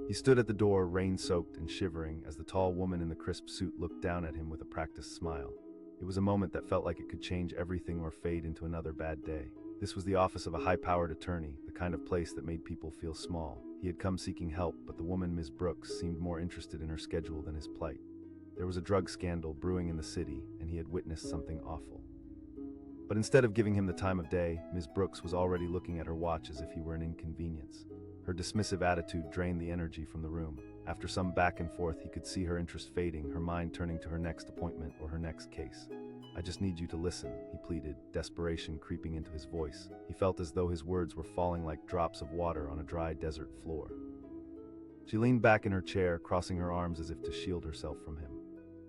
He stood at the door, rain-soaked and shivering, as the tall woman in the crisp suit looked down at him with a practiced smile. It was a moment that felt like it could change everything or fade into another bad day. This was the office of a high-powered attorney, the kind of place that made people feel small. He had come seeking help, but the woman, Ms. Brooks, seemed more interested in her schedule than his plight. There was a drug scandal brewing in the city, and he had witnessed something awful. But instead of giving him the time of day, Ms. Brooks was already looking at her watch as if he were an inconvenience. Her dismissive attitude drained the energy from the room. After some back and forth, he could see her interest fading, her mind turning to her next appointment or her next case. "I just need you to listen," he pleaded, desperation creeping into his voice. He felt as though his words were falling like drops of water on a dry desert floor. She leaned back in her chair, crossing her arms as if to shield herself from him.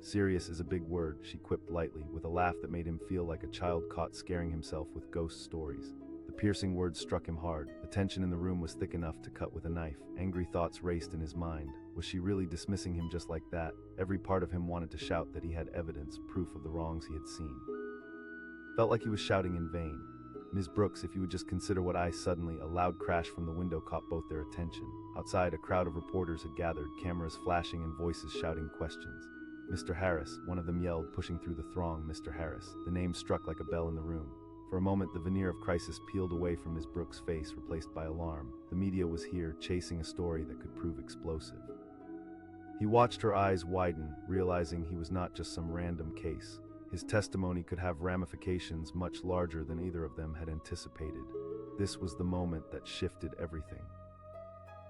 "Serious is a big word," she quipped lightly, with a laugh that made him feel like a child caught scaring himself with ghost stories. The piercing words struck him hard. The tension in the room was thick enough to cut with a knife. Angry thoughts raced in his mind. Was she really dismissing him just like that? Every part of him wanted to shout that he had evidence, proof of the wrongs he had seen. Felt like he was shouting in vain. "Ms. Brooks, if you would just consider what I..." Suddenly, a loud crash from the window caught both their attention. Outside, a crowd of reporters had gathered, cameras flashing and voices shouting questions. "Mr. Harris," one of them yelled, pushing through the throng. "Mr. Harris." The name struck like a bell in the room. For a moment, the veneer of crisis peeled away from Ms. Brooks' face, replaced by alarm. The media was here, chasing a story that could prove explosive. He watched her eyes widen, realizing he was not just some random case. His testimony could have ramifications much larger than either of them had anticipated. This was the moment that shifted everything.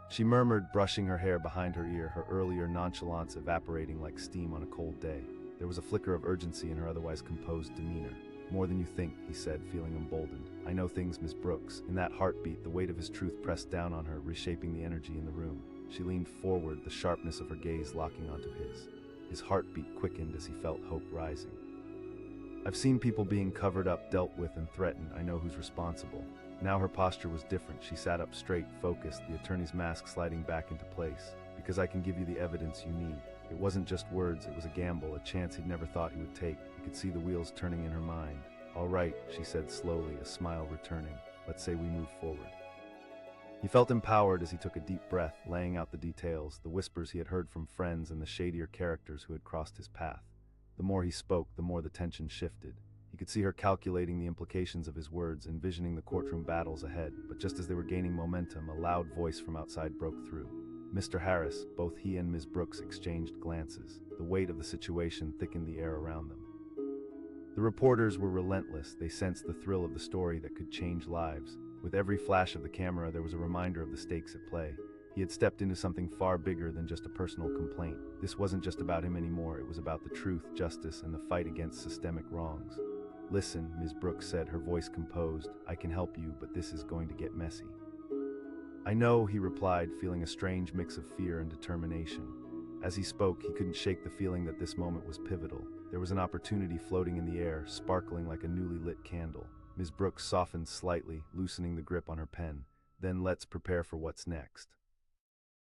She murmured, brushing her hair behind her ear, her earlier nonchalance evaporating like steam on a cold day. There was a flicker of urgency in her otherwise composed demeanor. "More than you think," he said, feeling emboldened. "I know things, Ms. Brooks." In that heartbeat, the weight of his truth pressed down on her, reshaping the energy in the room. She leaned forward, the sharpness of her gaze locking onto his. His heartbeat quickened as he felt hope rising. "I've seen people being covered up, dealt with, and threatened. I know who's responsible." Now her posture was different. She sat up straight, focused, the attorney's mask sliding back into place. "Because I can give you the evidence you need." It wasn't just words, it was a gamble, a chance he'd never thought he would take. He could see the wheels turning in her mind. "All right," she said slowly, a smile returning. "Let's say we move forward." He felt empowered as he took a deep breath, laying out the details, the whispers he had heard from friends and the shadier characters who had crossed his path. The more he spoke, the more the tension shifted. He could see her calculating the implications of his words, envisioning the courtroom battles ahead, but just as they were gaining momentum, a loud voice from outside broke through. "Mr. Harris." Both he and Ms. Brooks exchanged glances. The weight of the situation thickened the air around them. The reporters were relentless. They sensed the thrill of the story that could change lives. With every flash of the camera, there was a reminder of the stakes at play. He had stepped into something far bigger than just a personal complaint. This wasn't just about him anymore. It was about the truth, justice, and the fight against systemic wrongs. "Listen," Ms. Brooks said, her voice composed. "I can help you, but this is going to get messy." "I know," he replied, feeling a strange mix of fear and determination. As he spoke, he couldn't shake the feeling that this moment was pivotal. There was an opportunity floating in the air, sparkling like a newly lit candle. Ms. Brooks softened slightly, loosening the grip on her pen. "Then let's prepare for what's next."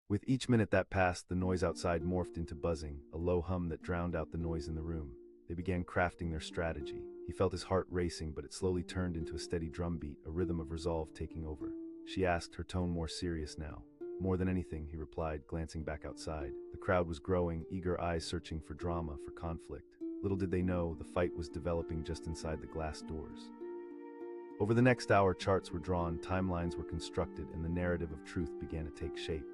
With each minute that passed, the noise outside morphed into buzzing, a low hum that drowned out the noise in the room. They began crafting their strategy. He felt his heart racing, but it slowly turned into a steady drumbeat, a rhythm of resolve taking over. She asked, her tone more serious now. "More than anything," he replied, glancing back outside. The crowd was growing, eager eyes searching for drama, for conflict. Little did they know, the fight was developing just inside the glass doors. Over the next hour, charts were drawn, timelines were constructed, and the narrative of truth began to take shape.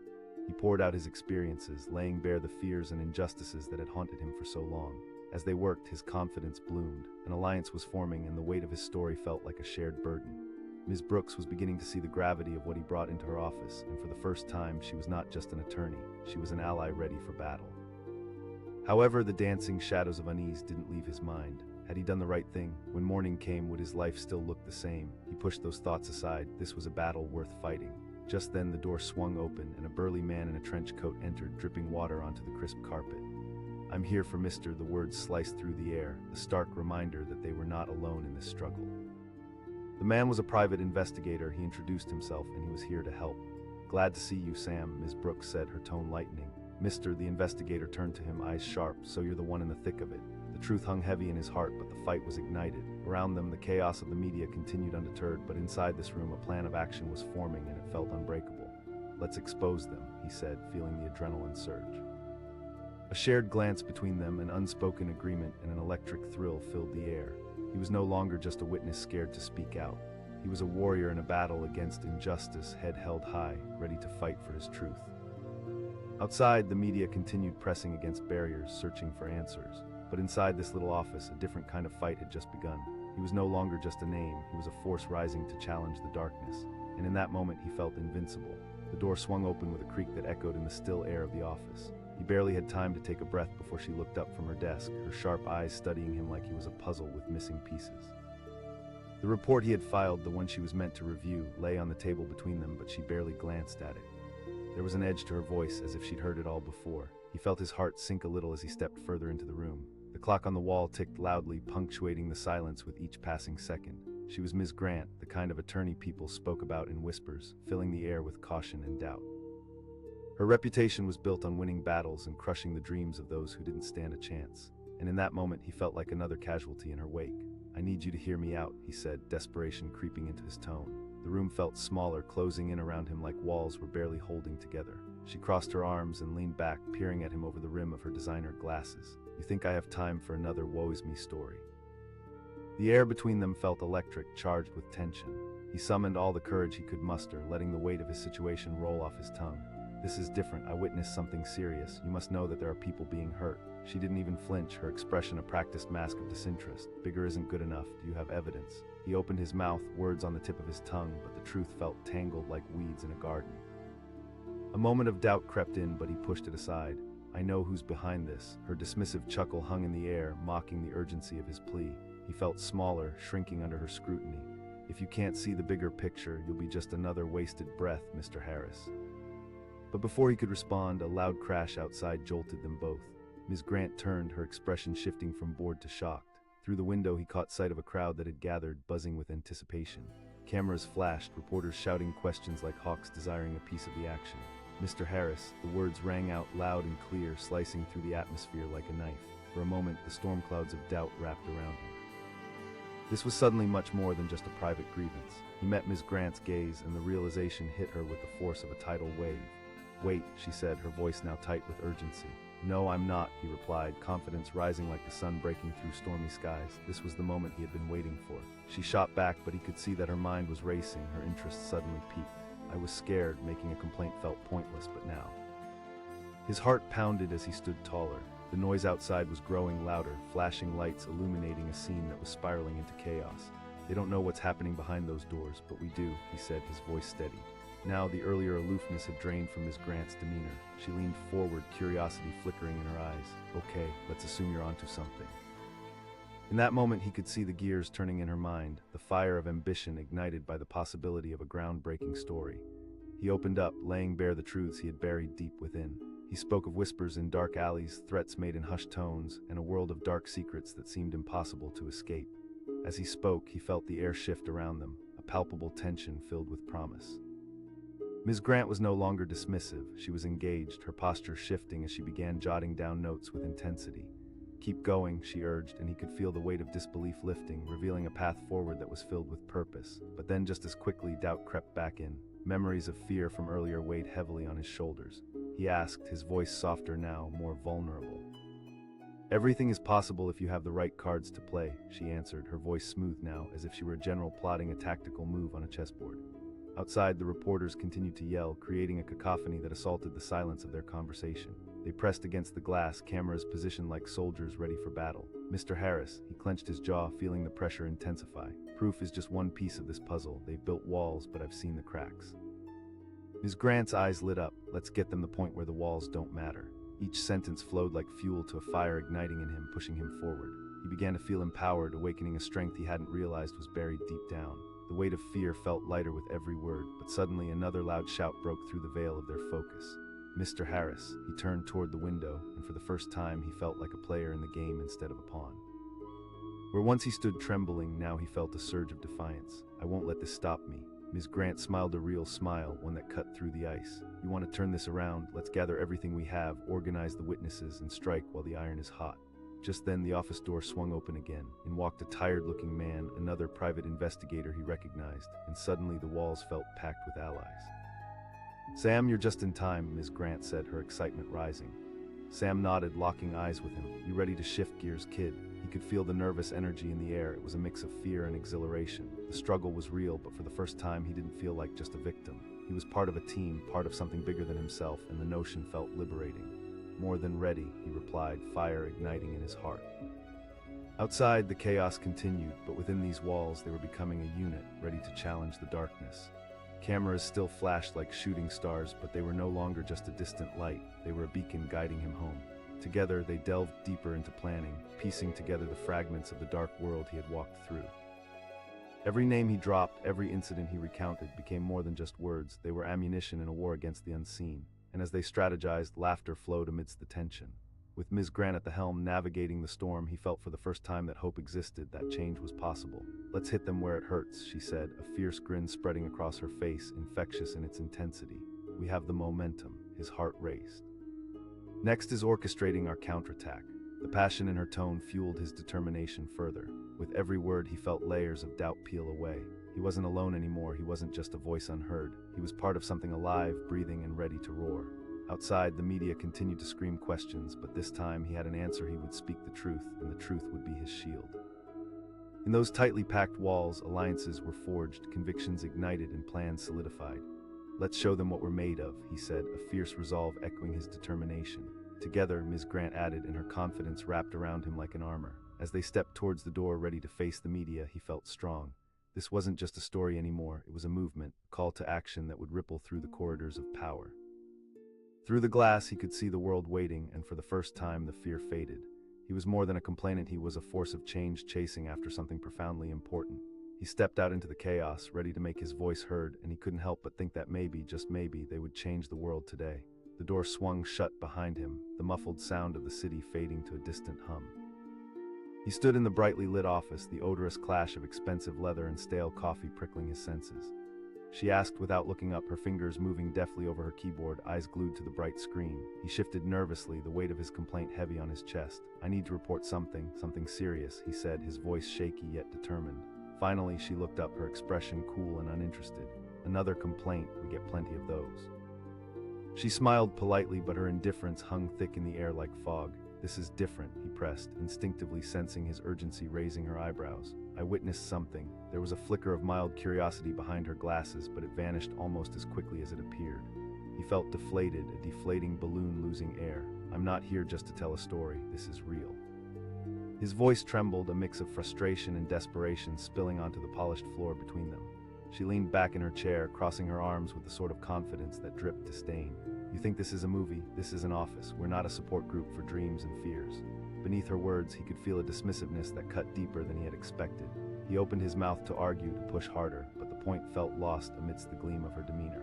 He poured out his experiences, laying bare the fears and injustices that had haunted him for so long. As they worked, his confidence bloomed. An alliance was forming, and the weight of his story felt like a shared burden. Ms. Brooks was beginning to see the gravity of what he brought into her office, and for the first time, she was not just an attorney, she was an ally ready for battle. However, the dancing shadows of unease didn't leave his mind. Had he done the right thing? When morning came, would his life still look the same? He pushed those thoughts aside. This was a battle worth fighting. Just then, the door swung open, and a burly man in a trench coat entered, dripping water onto the crisp carpet. "I'm here for Mr." The words sliced through the air, a stark reminder that they were not alone in this struggle. The man was a private investigator. He introduced himself, and he was here to help. "Glad to see you, Sam," Ms. Brooks said, her tone lightening. "Mr." The investigator turned to him, eyes sharp. "So you're the one in the thick of it." The truth hung heavy in his heart, but the fight was ignited. Around them, the chaos of the media continued undeterred, but inside this room, a plan of action was forming, and it felt unbreakable. "Let's expose them." he said, feeling the adrenaline surge. A shared glance between them, an unspoken agreement, and an electric thrill filled the air. He was no longer just a witness scared to speak out. He was a warrior in a battle against injustice, head held high, ready to fight for his truth. Outside, the media continued pressing against barriers, searching for answers. But inside this little office, a different kind of fight had just begun. He was no longer just a name, he was a force rising to challenge the darkness. And in that moment, he felt invincible. The door swung open with a creak that echoed in the still air of the office. He barely had time to take a breath before she looked up from her desk, her sharp eyes studying him like he was a puzzle with missing pieces. The report he had filed, the one she was meant to review, lay on the table between them, but she barely glanced at it. There was an edge to her voice, as if she'd heard it all before. He felt his heart sink a little as he stepped further into the room. The clock on the wall ticked loudly, punctuating the silence with each passing second. She was Ms. Grant, the kind of attorney people spoke about in whispers, filling the air with caution and doubt. Her reputation was built on winning battles and crushing the dreams of those who didn't stand a chance. And in that moment, he felt like another casualty in her wake. "I need you to hear me out," he said, desperation creeping into his tone. The room felt smaller, closing in around him like walls were barely holding together. She crossed her arms and leaned back, peering at him over the rim of her designer glasses. "You think I have time for another woe-is-me story?" The air between them felt electric, charged with tension. He summoned all the courage he could muster, letting the weight of his situation roll off his tongue. "This is different. I witnessed something serious. You must know that there are people being hurt." She didn't even flinch, her expression a practiced mask of disinterest. "Bigger isn't good enough. Do you have evidence?" He opened his mouth, words on the tip of his tongue, but the truth felt tangled like weeds in a garden. A moment of doubt crept in, but he pushed it aside. "I know who's behind this." Her dismissive chuckle hung in the air, mocking the urgency of his plea. He felt smaller, shrinking under her scrutiny. "If you can't see the bigger picture, you'll be just another wasted breath, Mr. Harris." But before he could respond, a loud crash outside jolted them both. Ms. Grant turned, her expression shifting from bored to shocked. Through the window, he caught sight of a crowd that had gathered, buzzing with anticipation. Cameras flashed, reporters shouting questions like hawks desiring a piece of the action. "Mr. Harris," the words rang out loud and clear, slicing through the atmosphere like a knife. For a moment, the storm clouds of doubt wrapped around him. This was suddenly much more than just a private grievance. He met Ms. Grant's gaze, and the realization hit her with the force of a tidal wave. "Wait," she said, her voice now tight with urgency. "No, I'm not," he replied, confidence rising like the sun breaking through stormy skies. This was the moment he had been waiting for. She shot back, but he could see that her mind was racing, her interest suddenly piqued. "I was scared," making a complaint felt pointless, but now. His heart pounded as he stood taller. The noise outside was growing louder, flashing lights illuminating a scene that was spiraling into chaos. "They don't know what's happening behind those doors, but we do," he said, his voice steady. Now the earlier aloofness had drained from Ms. Grant's demeanor. She leaned forward, curiosity flickering in her eyes. "Okay, let's assume you're onto something." In that moment, he could see the gears turning in her mind, the fire of ambition ignited by the possibility of a groundbreaking story. He opened up, laying bare the truths he had buried deep within. He spoke of whispers in dark alleys, threats made in hushed tones, and a world of dark secrets that seemed impossible to escape. As he spoke, he felt the air shift around them, a palpable tension filled with promise. Ms. Grant was no longer dismissive. She was engaged, her posture shifting as she began jotting down notes with intensity. "Keep going," she urged, and he could feel the weight of disbelief lifting, revealing a path forward that was filled with purpose. But then just as quickly, doubt crept back in. Memories of fear from earlier weighed heavily on his shoulders. He asked, his voice softer now, more vulnerable. "Everything is possible if you have the right cards to play," she answered, her voice smooth now, as if she were a general plotting a tactical move on a chessboard. Outside, the reporters continued to yell, creating a cacophony that assaulted the silence of their conversation. They pressed against the glass, cameras positioned like soldiers ready for battle. "Mr. Harris," he clenched his jaw, feeling the pressure intensify. "Proof is just one piece of this puzzle. They've built walls, but I've seen the cracks." Ms. Grant's eyes lit up. "Let's get them the point where the walls don't matter." Each sentence flowed like fuel to a fire igniting in him, pushing him forward. He began to feel empowered, awakening a strength he hadn't realized was buried deep down. The weight of fear felt lighter with every word, but suddenly another loud shout broke through the veil of their focus. "Mr. Harris," he turned toward the window, and for the first time he felt like a player in the game instead of a pawn. Where once he stood trembling, now he felt a surge of defiance. "I won't let this stop me." Ms. Grant smiled a real smile, one that cut through the ice. "You want to turn this around? Let's gather everything we have, organize the witnesses, and strike while the iron is hot." Just then, the office door swung open again. In walked a tired-looking man, another private investigator he recognized, and suddenly the walls felt packed with allies. Sam, you're just in time, Ms. Grant said, her excitement rising. Sam nodded, locking eyes with him. You ready to shift gears, kid? He could feel the nervous energy in the air. It was a mix of fear and exhilaration. The struggle was real, but for the first time he didn't feel like just a victim. He was part of a team, part of something bigger than himself, and the notion felt liberating. More than ready, he replied, fire igniting in his heart. Outside, the chaos continued, but within these walls they were becoming a unit, ready to challenge the darkness. Cameras still flashed like shooting stars, but they were no longer just a distant light. They were a beacon guiding him home. Together, they delved deeper into planning, piecing together the fragments of the dark world he had walked through. Every name he dropped, every incident he recounted, became more than just words. They were ammunition in a war against the unseen. And as they strategized, laughter flowed amidst the tension. With Ms. Grant at the helm navigating the storm, he felt for the first time that hope existed, that change was possible. Let's hit them where it hurts, she said, a fierce grin spreading across her face, infectious in its intensity. We have the momentum. His heart raced. Next is orchestrating our counterattack. The passion in her tone fueled his determination further. With every word, he felt layers of doubt peel away. He wasn't alone anymore. He wasn't just a voice unheard. He was part of something alive, breathing, and ready to roar. Outside, the media continued to scream questions, but this time he had an answer. He would speak the truth, and the truth would be his shield. In those tightly packed walls, alliances were forged, convictions ignited, and plans solidified. Let's show them what we're made of, he said, a fierce resolve echoing his determination. Together, Ms. Grant added, and her confidence wrapped around him like an armor. As they stepped towards the door ready to face the media, he felt strong. This wasn't just a story anymore, it was a movement, a call to action that would ripple through the corridors of power. Through the glass, he could see the world waiting, and for the first time, the fear faded. He was more than a complainant, he was a force of change chasing after something profoundly important. He stepped out into the chaos, ready to make his voice heard, and he couldn't help but think that maybe, just maybe, they would change the world today. The door swung shut behind him, the muffled sound of the city fading to a distant hum. He stood in the brightly lit office, the odorous clash of expensive leather and stale coffee prickling his senses. She asked without looking up, her fingers moving deftly over her keyboard, eyes glued to the bright screen. He shifted nervously, the weight of his complaint heavy on his chest. I need to report something serious, he said, his voice shaky yet determined. Finally, she looked up, her expression cool and uninterested. Another complaint, we get plenty of those. She smiled politely, but her indifference hung thick in the air like fog. This is different, he pressed, instinctively sensing his urgency raising her eyebrows. I witnessed something. There was a flicker of mild curiosity behind her glasses, but it vanished almost as quickly as it appeared. He felt deflated, a deflating balloon losing air. I'm not here just to tell a story, this is real. His voice trembled, a mix of frustration and desperation spilling onto the polished floor between them. She leaned back in her chair, crossing her arms with the sort of confidence that dripped disdain. You think this is a movie? This is an office. We're not a support group for dreams and fears. Beneath her words, he could feel a dismissiveness that cut deeper than he had expected. He opened his mouth to argue, to push harder, but the point felt lost amidst the gleam of her demeanor.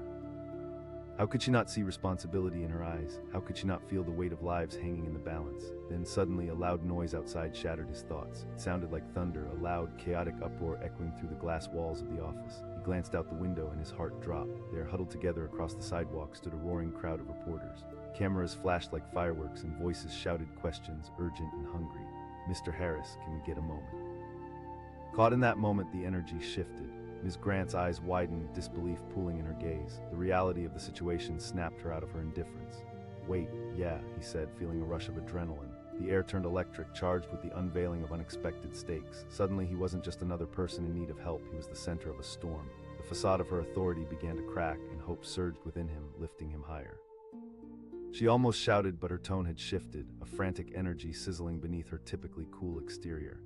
How could she not see responsibility in her eyes? How could she not feel the weight of lives hanging in the balance? Then suddenly a loud noise outside shattered his thoughts. It sounded like thunder, a loud, chaotic uproar echoing through the glass walls of the office. He glanced out the window and his heart dropped. There, huddled together across the sidewalk, stood a roaring crowd of reporters. Cameras flashed like fireworks and voices shouted questions, urgent and hungry. Mr. Harris, can we get a moment? Caught in that moment, the energy shifted. Ms. Grant's eyes widened, disbelief pooling in her gaze. The reality of the situation snapped her out of her indifference. Wait, yeah, he said, feeling a rush of adrenaline. The air turned electric, charged with the unveiling of unexpected stakes. Suddenly, he wasn't just another person in need of help, he was the center of a storm. The facade of her authority began to crack, and hope surged within him, lifting him higher. She almost shouted, but her tone had shifted, a frantic energy sizzling beneath her typically cool exterior.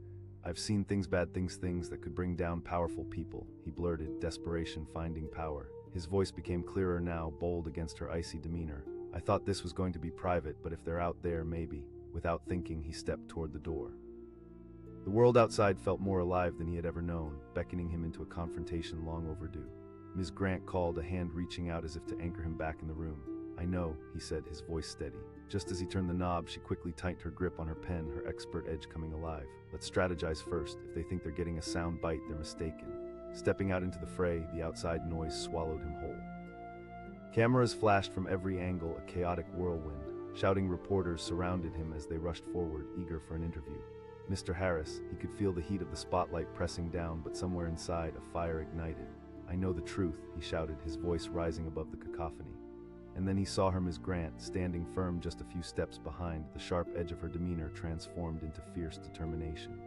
I've seen things, bad things, things that could bring down powerful people, he blurted, desperation finding power. His voice became clearer now, bold against her icy demeanor. I thought this was going to be private, but if they're out there, maybe. Without thinking, he stepped toward the door. The world outside felt more alive than he had ever known, beckoning him into a confrontation long overdue. Ms. Grant called, a hand reaching out as if to anchor him back in the room. I know, he said, his voice steady. Just as he turned the knob, she quickly tightened her grip on her pen, her expert edge coming alive. Let's strategize first. If they think they're getting a sound bite, they're mistaken. Stepping out into the fray, the outside noise swallowed him whole. Cameras flashed from every angle, a chaotic whirlwind. Shouting reporters surrounded him as they rushed forward, eager for an interview. Mr. Harris, he could feel the heat of the spotlight pressing down, but somewhere inside, a fire ignited. I know the truth, he shouted, his voice rising above the cacophony. and then he saw her, Ms. Grant, standing firm just a few steps behind, the sharp edge of her demeanor transformed into fierce determination.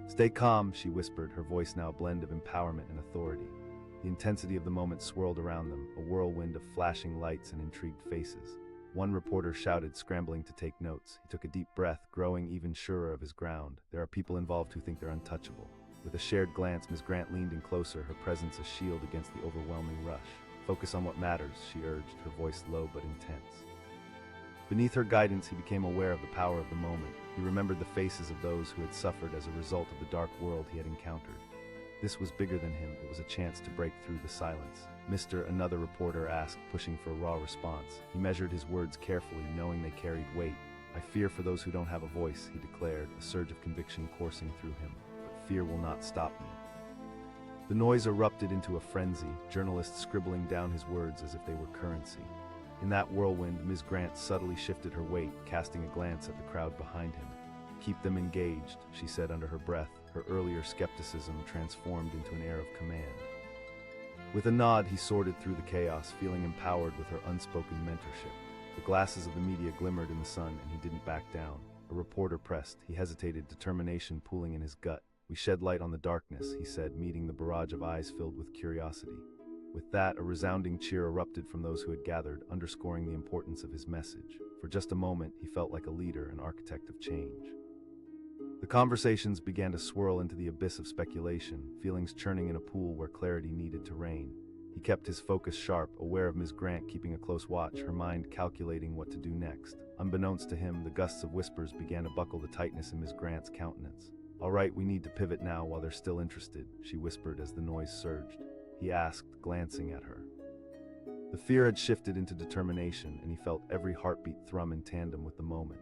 "Stay calm," she whispered, her voice now a blend of empowerment and authority. The intensity of the moment swirled around them, a whirlwind of flashing lights and intrigued faces. One reporter shouted, scrambling to take notes. He took a deep breath, growing even surer of his ground. There are people involved who think they're untouchable. With a shared glance, Ms. Grant leaned in closer, her presence a shield against the overwhelming rush. "Focus on what matters," she urged, her voice low but intense. Beneath her guidance, he became aware of the power of the moment. He remembered the faces of those who had suffered as a result of the dark world he had encountered. This was bigger than him. It was a chance to break through the silence. "Mister," another reporter asked, pushing for a raw response. He measured his words carefully, knowing they carried weight. "I fear for those who don't have a voice," he declared, a surge of conviction coursing through him. "But fear will not stop me." The noise erupted into a frenzy, journalists scribbling down his words as if they were currency. In that whirlwind, Ms. Grant subtly shifted her weight, casting a glance at the crowd behind him. "Keep them engaged," she said under her breath, her earlier skepticism transformed into an air of command. With a nod, he sorted through the chaos, feeling empowered with her unspoken mentorship. The glasses of the media glimmered in the sun, and he didn't back down. A reporter pressed. He hesitated, determination pooling in his gut. "We shed light on the darkness," he said, meeting the barrage of eyes filled with curiosity. With that, a resounding cheer erupted from those who had gathered, underscoring the importance of his message. For just a moment, he felt like a leader, an architect of change. The conversations began to swirl into the abyss of speculation, feelings churning in a pool where clarity needed to reign. He kept his focus sharp, aware of Ms. Grant keeping a close watch, her mind calculating what to do next. Unbeknownst to him, the gusts of whispers began to buckle the tightness in Ms. Grant's countenance. "All right, we need to pivot now while they're still interested," she whispered as the noise surged. He asked, glancing at her. The fear had shifted into determination, and he felt every heartbeat thrum in tandem with the moment.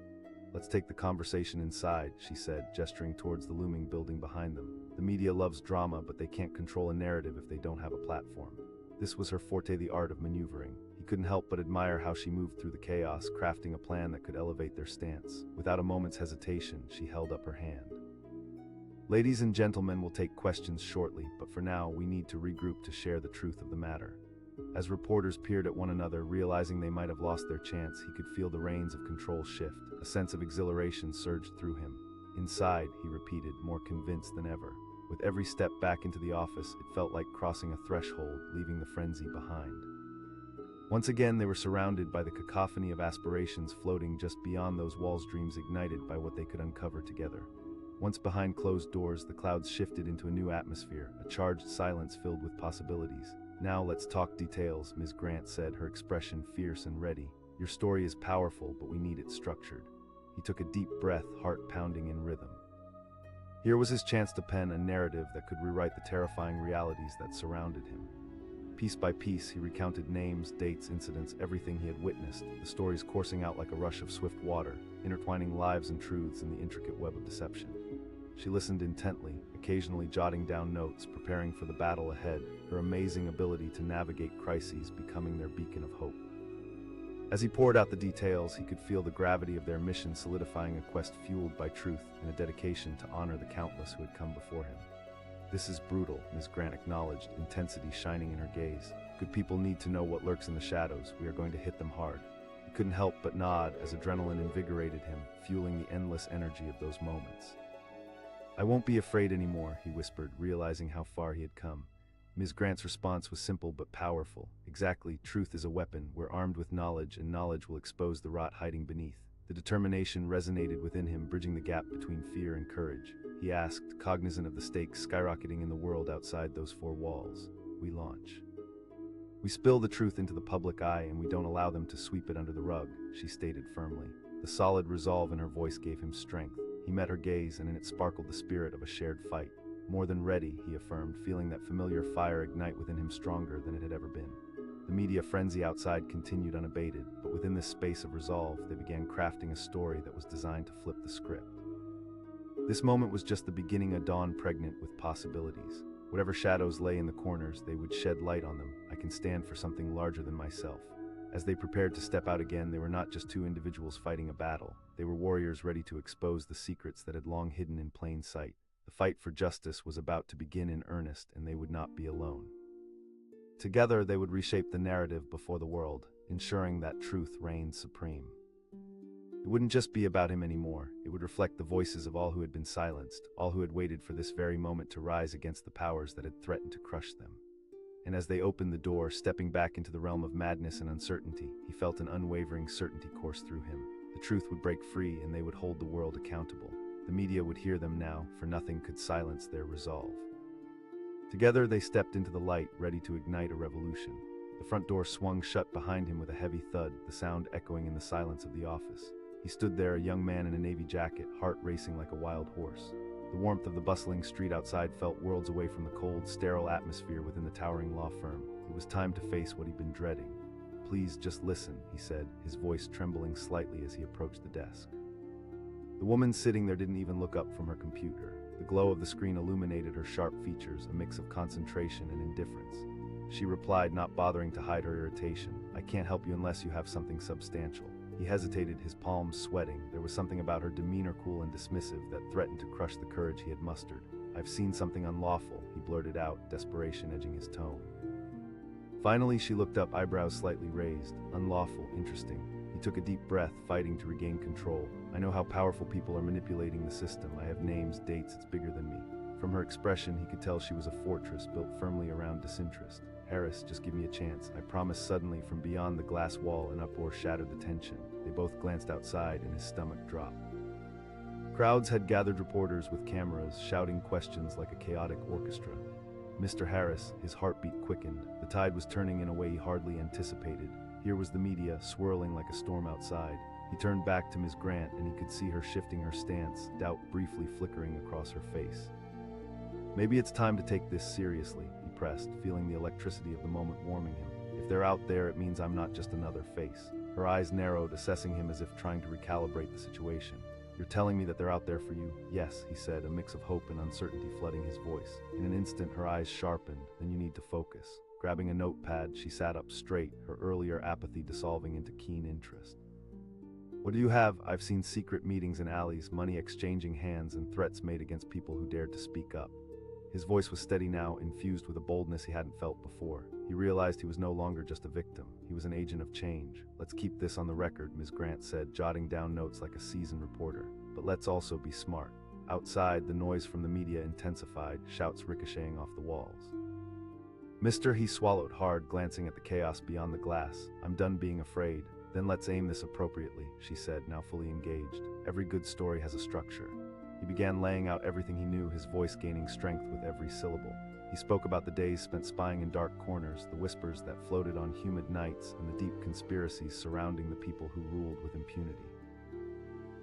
"Let's take the conversation inside," she said, gesturing towards the looming building behind them. "The media loves drama, but they can't control a narrative if they don't have a platform." This was her forte, the art of maneuvering. He couldn't help but admire how she moved through the chaos, crafting a plan that could elevate their stance. Without a moment's hesitation, she held up her hand. "Ladies and gentlemen, we'll take questions shortly, but for now, we need to regroup to share the truth of the matter." As reporters peered at one another, realizing they might have lost their chance, he could feel the reins of control shift. A sense of exhilaration surged through him. "Inside," he repeated, more convinced than ever. With every step back into the office, it felt like crossing a threshold, leaving the frenzy behind. Once again, they were surrounded by the cacophony of aspirations floating just beyond those walls, dreams ignited by what they could uncover together. Once behind closed doors, the clouds shifted into a new atmosphere, a charged silence filled with possibilities. "Now let's talk details," Ms. Grant said, her expression fierce and ready. "Your story is powerful, but we need it structured." He took a deep breath, heart pounding in rhythm. Here was his chance to pen a narrative that could rewrite the terrifying realities that surrounded him. Piece by piece, he recounted names, dates, incidents, everything he had witnessed, the stories coursing out like a rush of swift water, intertwining lives and truths in the intricate web of deception. She listened intently, occasionally jotting down notes, preparing for the battle ahead, her amazing ability to navigate crises becoming their beacon of hope. As he poured out the details, he could feel the gravity of their mission solidifying, a quest fueled by truth and a dedication to honor the countless who had come before him. "This is brutal," Ms. Grant acknowledged, intensity shining in her gaze. "Good people need to know what lurks in the shadows. We are going to hit them hard." He couldn't help but nod as adrenaline invigorated him, fueling the endless energy of those moments. "I won't be afraid anymore," he whispered, realizing how far he had come. Ms. Grant's response was simple but powerful. "Exactly, truth is a weapon. We're armed with knowledge, and knowledge will expose the rot hiding beneath." The determination resonated within him, bridging the gap between fear and courage. He asked, cognizant of the stakes skyrocketing in the world outside those four walls. "We launch. We spill the truth into the public eye, and we don't allow them to sweep it under the rug," she stated firmly. The solid resolve in her voice gave him strength. He met her gaze, and in it sparkled the spirit of a shared fight. "More than ready," he affirmed, feeling that familiar fire ignite within him stronger than it had ever been. The media frenzy outside continued unabated, but within this space of resolve, they began crafting a story that was designed to flip the script. This moment was just the beginning, a dawn pregnant with possibilities. Whatever shadows lay in the corners, they would shed light on them. "I can stand for something larger than myself." As they prepared to step out again, they were not just two individuals fighting a battle. They were warriors ready to expose the secrets that had long hidden in plain sight. The fight for justice was about to begin in earnest, and they would not be alone. Together, they would reshape the narrative before the world. ensuring that truth reigned supreme. It wouldn't just be about him anymore. It would reflect the voices of all who had been silenced, all who had waited for this very moment to rise against the powers that had threatened to crush them. And as they opened the door, stepping back into the realm of madness and uncertainty, he felt an unwavering certainty course through him. The truth would break free and they would hold the world accountable. The media would hear them now, for nothing could silence their resolve. Together they stepped into the light, ready to ignite a revolution. The front door swung shut behind him with a heavy thud, the sound echoing in the silence of the office. He stood there, a young man in a navy jacket, heart racing like a wild horse. The warmth of the bustling street outside felt worlds away from the cold, sterile atmosphere within the towering law firm. It was time to face what he'd been dreading. "Please, just listen," he said, his voice trembling slightly as he approached the desk. The woman sitting there didn't even look up from her computer. The glow of the screen illuminated her sharp features, a mix of concentration and indifference. She replied, not bothering to hide her irritation, "I can't help you unless you have something substantial." He hesitated, his palms sweating. There was something about her demeanor, cool and dismissive, that threatened to crush the courage he had mustered. "I've seen something unlawful," he blurted out, desperation edging his tone. Finally, she looked up, eyebrows slightly raised. "Unlawful, interesting." He took a deep breath, fighting to regain control. "I know how powerful people are manipulating the system. I have names, dates, it's bigger than me." From her expression, he could tell she was a fortress built firmly around disinterest. "Harris, just give me a chance, I promise." Suddenly, from beyond the glass wall, an uproar shattered the tension. They both glanced outside, and his stomach dropped. Crowds had gathered, reporters with cameras, shouting questions like a chaotic orchestra. Mr. Harris, his heartbeat quickened. The tide was turning in a way he hardly anticipated. Here was the media, swirling like a storm outside. He turned back to Ms. Grant, and he could see her shifting her stance, doubt briefly flickering across her face. "Maybe it's time to take this seriously," he pressed, feeling the electricity of the moment warming him. "If they're out there, it means I'm not just another face." Her eyes narrowed, assessing him as if trying to recalibrate the situation. "You're telling me that they're out there for you?" "Yes," he said, a mix of hope and uncertainty flooding his voice. In an instant, her eyes sharpened. "Then you need to focus." Grabbing a notepad, she sat up straight, her earlier apathy dissolving into keen interest. "What do you have?" "I've seen secret meetings in alleys, money exchanging hands, and threats made against people who dared to speak up." His voice was steady now, infused with a boldness he hadn't felt before. He realized he was no longer just a victim. He was an agent of change. "Let's keep this on the record," Ms. Grant said, jotting down notes like a seasoned reporter. "But let's also be smart." Outside, the noise from the media intensified, shouts ricocheting off the walls. "Mister," he swallowed hard, glancing at the chaos beyond the glass. "I'm done being afraid." "Then let's aim this appropriately," she said, now fully engaged. "Every good story has a structure." He began laying out everything he knew, his voice gaining strength with every syllable. He spoke about the days spent spying in dark corners, the whispers that floated on humid nights, and the deep conspiracies surrounding the people who ruled with impunity.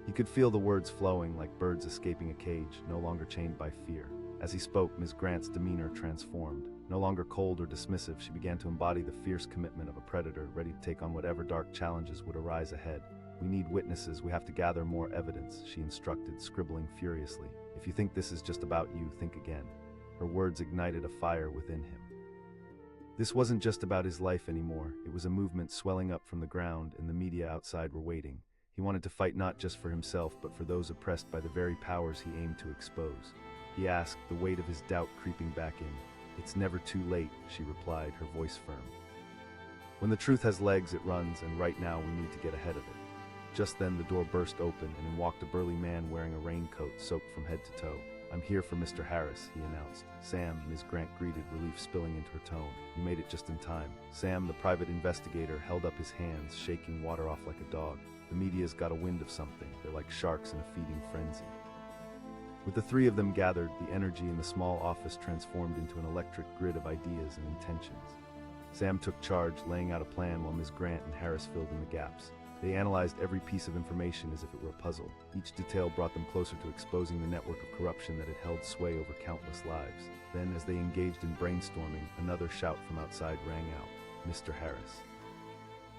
He could feel the words flowing like birds escaping a cage, no longer chained by fear. As he spoke, Ms. Grant's demeanor transformed. No longer cold or dismissive, she began to embody the fierce commitment of a predator, ready to take on whatever dark challenges would arise ahead. "We need witnesses, we have to gather more evidence," she instructed, scribbling furiously. "If you think this is just about you, think again." Her words ignited a fire within him. This wasn't just about his life anymore. It was a movement swelling up from the ground, and the media outside were waiting. He wanted to fight not just for himself, but for those oppressed by the very powers he aimed to expose. He asked, the weight of his doubt creeping back in. "It's never too late," she replied, her voice firm. "When the truth has legs, it runs, and right now we need to get ahead of it." Just then, the door burst open, and in walked a burly man wearing a raincoat soaked from head to toe. "I'm here for Mr. Harris," he announced. "Sam," Ms. Grant greeted, relief spilling into her tone. "You made it just in time." Sam, the private investigator, held up his hands, shaking water off like a dog. "The media's got a wind of something. They're like sharks in a feeding frenzy." With the three of them gathered, the energy in the small office transformed into an electric grid of ideas and intentions. Sam took charge, laying out a plan while Ms. Grant and Harris filled in the gaps. They analyzed every piece of information as if it were a puzzle. Each detail brought them closer to exposing the network of corruption that had held sway over countless lives. Then, as they engaged in brainstorming, another shout from outside rang out, "Mr. Harris."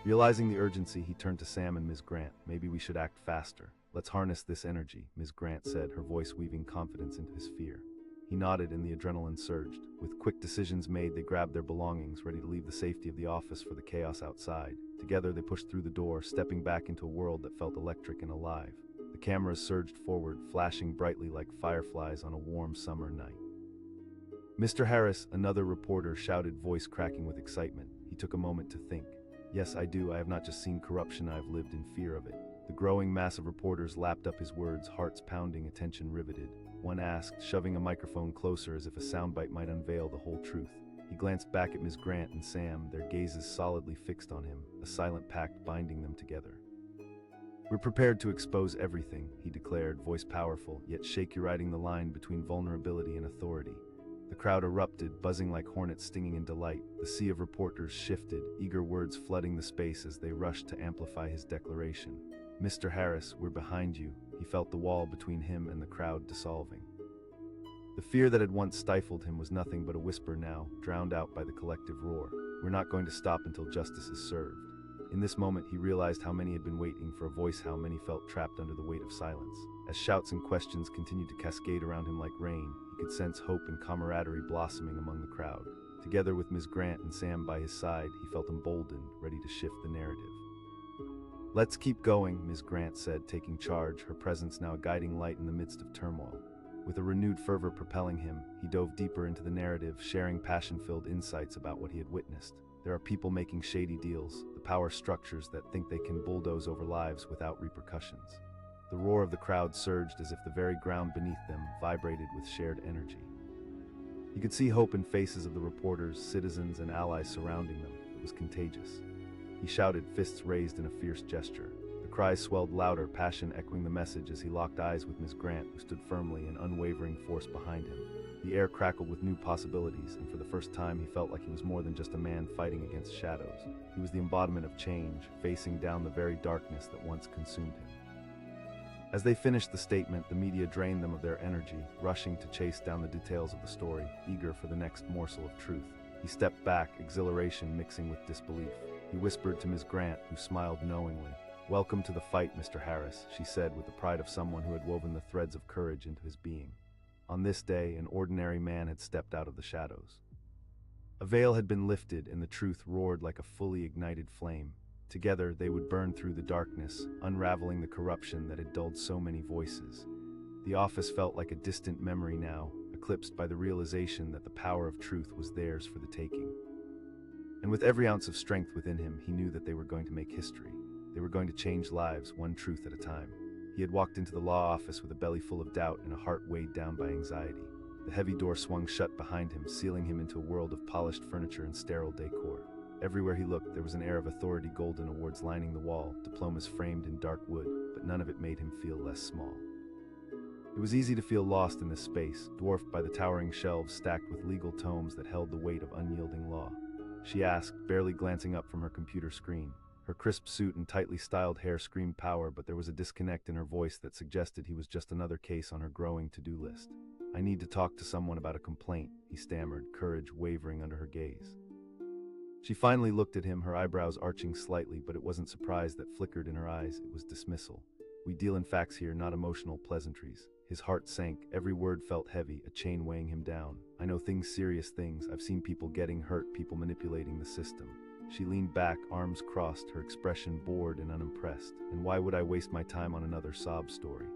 Realizing the urgency, he turned to Sam and Ms. Grant. "Maybe we should act faster. Let's harness this energy," Ms. Grant said, her voice weaving confidence into his fear. He nodded and the adrenaline surged. With quick decisions made, they grabbed their belongings, ready to leave the safety of the office for the chaos outside. Together, they pushed through the door, stepping back into a world that felt electric and alive. The cameras surged forward, flashing brightly like fireflies on a warm summer night. "Mr. Harris," another reporter shouted, voice cracking with excitement. He took a moment to think. Yes, I do. I have not just seen corruption, I have lived in fear of it. The growing mass of reporters lapped up his words, hearts pounding, attention riveted. One asked, shoving a microphone closer as if a soundbite might unveil the whole truth. He glanced back at Ms. Grant and Sam, their gazes solidly fixed on him, a silent pact binding them together. "We're prepared to expose everything," he declared, voice powerful, yet shaky, riding the line between vulnerability and authority. The crowd erupted, buzzing like hornets stinging in delight. The sea of reporters shifted, eager words flooding the space as they rushed to amplify his declaration. "Mr. Harris, we're behind you." He felt the wall between him and the crowd dissolving. The fear that had once stifled him was nothing but a whisper now, drowned out by the collective roar. "We're not going to stop until justice is served." In this moment, he realized how many had been waiting for a voice, how many felt trapped under the weight of silence. As shouts and questions continued to cascade around him like rain, he could sense hope and camaraderie blossoming among the crowd. Together with Ms. Grant and Sam by his side, he felt emboldened, ready to shift the narrative. "Let's keep going," Ms. Grant said, taking charge, her presence now a guiding light in the midst of turmoil. With a renewed fervor propelling him, he dove deeper into the narrative, sharing passion-filled insights about what he had witnessed. There are people making shady deals, the power structures that think they can bulldoze over lives without repercussions. The roar of the crowd surged as if the very ground beneath them vibrated with shared energy. He could see hope in faces of the reporters, citizens, and allies surrounding them. It was contagious. He shouted, fists raised in a fierce gesture. The cries swelled louder, passion echoing the message as he locked eyes with Ms. Grant, who stood firmly, an unwavering force behind him. The air crackled with new possibilities, and for the first time he felt like he was more than just a man fighting against shadows. He was the embodiment of change, facing down the very darkness that once consumed him. As they finished the statement, the media drained them of their energy, rushing to chase down the details of the story, eager for the next morsel of truth. He stepped back, exhilaration mixing with disbelief. He whispered to Ms. Grant, who smiled knowingly. "Welcome to the fight, Mr. Harris," she said with the pride of someone who had woven the threads of courage into his being. On this day, an ordinary man had stepped out of the shadows. A veil had been lifted, and the truth roared like a fully ignited flame. Together, they would burn through the darkness, unraveling the corruption that had dulled so many voices. The office felt like a distant memory now, eclipsed by the realization that the power of truth was theirs for the taking. And with every ounce of strength within him, he knew that they were going to make history. They were going to change lives, one truth at a time. He had walked into the law office with a belly full of doubt and a heart weighed down by anxiety. The heavy door swung shut behind him, sealing him into a world of polished furniture and sterile decor. Everywhere he looked, there was an air of authority, golden awards lining the wall, diplomas framed in dark wood, but none of it made him feel less small. It was easy to feel lost in this space, dwarfed by the towering shelves stacked with legal tomes that held the weight of unyielding law. She asked, barely glancing up from her computer screen. Her crisp suit and tightly styled hair screamed power, but there was a disconnect in her voice that suggested he was just another case on her growing to-do list. "I need to talk to someone about a complaint," he stammered, courage wavering under her gaze. She finally looked at him, her eyebrows arching slightly, but it wasn't surprise that flickered in her eyes, it was dismissal. "We deal in facts here, not emotional pleasantries." His heart sank, every word felt heavy, a chain weighing him down. "I know things, serious things. I've seen people getting hurt, people manipulating the system." She leaned back, arms crossed, her expression bored and unimpressed. "And why would I waste my time on another sob story?"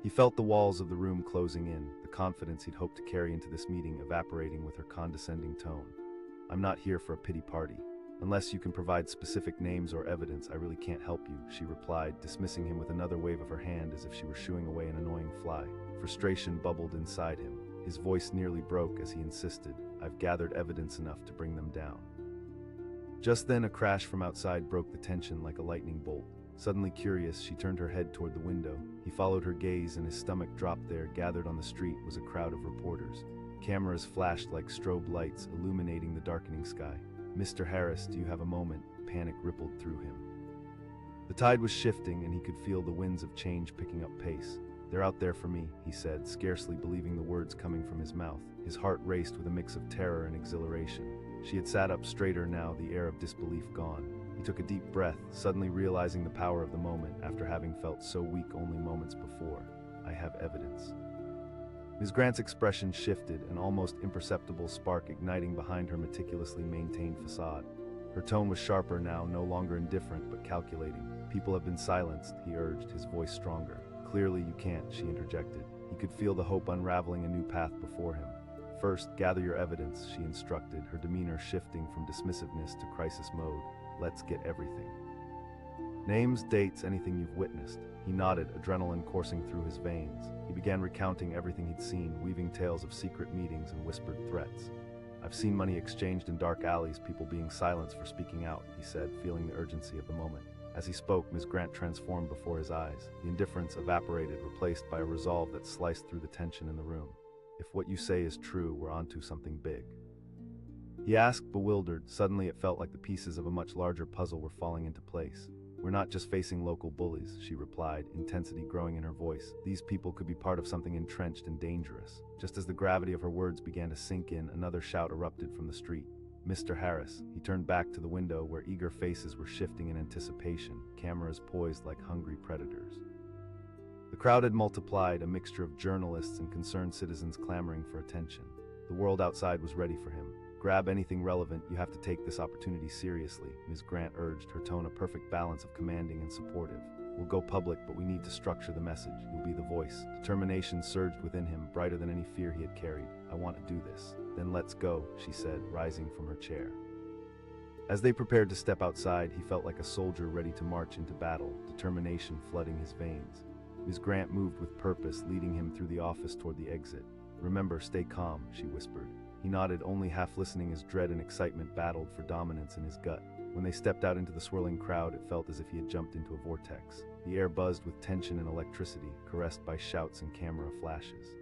He felt the walls of the room closing in, the confidence he'd hoped to carry into this meeting evaporating with her condescending tone. "I'm not here for a pity party. Unless you can provide specific names or evidence, I really can't help you," she replied, dismissing him with another wave of her hand as if she were shooing away an annoying fly. Frustration bubbled inside him. His voice nearly broke as he insisted, "I've gathered evidence enough to bring them down." Just then, a crash from outside broke the tension like a lightning bolt. Suddenly curious, she turned her head toward the window. He followed her gaze and his stomach dropped. There, gathered on the street, was a crowd of reporters. Cameras flashed like strobe lights, illuminating the darkening sky. "Mr. Harris, do you have a moment?" Panic rippled through him. The tide was shifting, and he could feel the winds of change picking up pace. "They're out there for me," he said, scarcely believing the words coming from his mouth. His heart raced with a mix of terror and exhilaration. She had sat up straighter now, the air of disbelief gone. He took a deep breath, suddenly realizing the power of the moment after having felt so weak only moments before. "I have evidence." Ms. Grant's expression shifted, an almost imperceptible spark igniting behind her meticulously maintained facade. Her tone was sharper now, no longer indifferent but calculating. "People have been silenced," he urged, his voice stronger. "Clearly you can't," she interjected. He could feel the hope unraveling a new path before him. "First, gather your evidence," she instructed, her demeanor shifting from dismissiveness to crisis mode. Let's get everything. Names, dates, anything you've witnessed. He nodded, adrenaline coursing through his veins. He began recounting everything he'd seen, weaving tales of secret meetings and whispered threats. I've seen money exchanged in dark alleys, people being silenced for speaking out, he said, feeling the urgency of the moment. As he spoke, Ms. Grant transformed before his eyes. The indifference evaporated, replaced by a resolve that sliced through the tension in the room. If what you say is true, we're onto something big. He asked, bewildered. Suddenly it felt like the pieces of a much larger puzzle were falling into place. We're not just facing local bullies, she replied, intensity growing in her voice. These people could be part of something entrenched and dangerous. Just as the gravity of her words began to sink in, another shout erupted from the street. Mr. Harris. He turned back to the window where eager faces were shifting in anticipation, cameras poised like hungry predators. The crowd had multiplied, a mixture of journalists and concerned citizens clamoring for attention. The world outside was ready for him. Grab anything relevant, you have to take this opportunity seriously, Ms. Grant urged, her tone a perfect balance of commanding and supportive. We'll go public, but we need to structure the message. You'll be the voice. Determination surged within him, brighter than any fear he had carried. I want to do this. Then let's go, she said, rising from her chair. As they prepared to step outside, he felt like a soldier ready to march into battle, determination flooding his veins. Ms. Grant moved with purpose, leading him through the office toward the exit. Remember, stay calm, she whispered. He nodded, only half listening as dread and excitement battled for dominance in his gut. When they stepped out into the swirling crowd, it felt as if he had jumped into a vortex. The air buzzed with tension and electricity, caressed by shouts and camera flashes.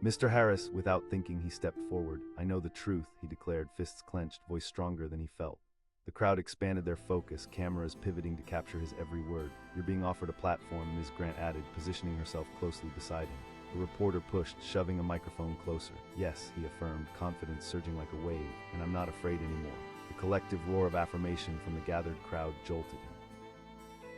Mr. Harris, without thinking, he stepped forward. I know the truth, he declared, fists clenched, voice stronger than he felt. The crowd expanded their focus, cameras pivoting to capture his every word. You're being offered a platform, Ms. Grant added, positioning herself closely beside him. The reporter pushed, shoving a microphone closer. Yes, he affirmed, confidence surging like a wave, and I'm not afraid anymore. The collective roar of affirmation from the gathered crowd jolted him.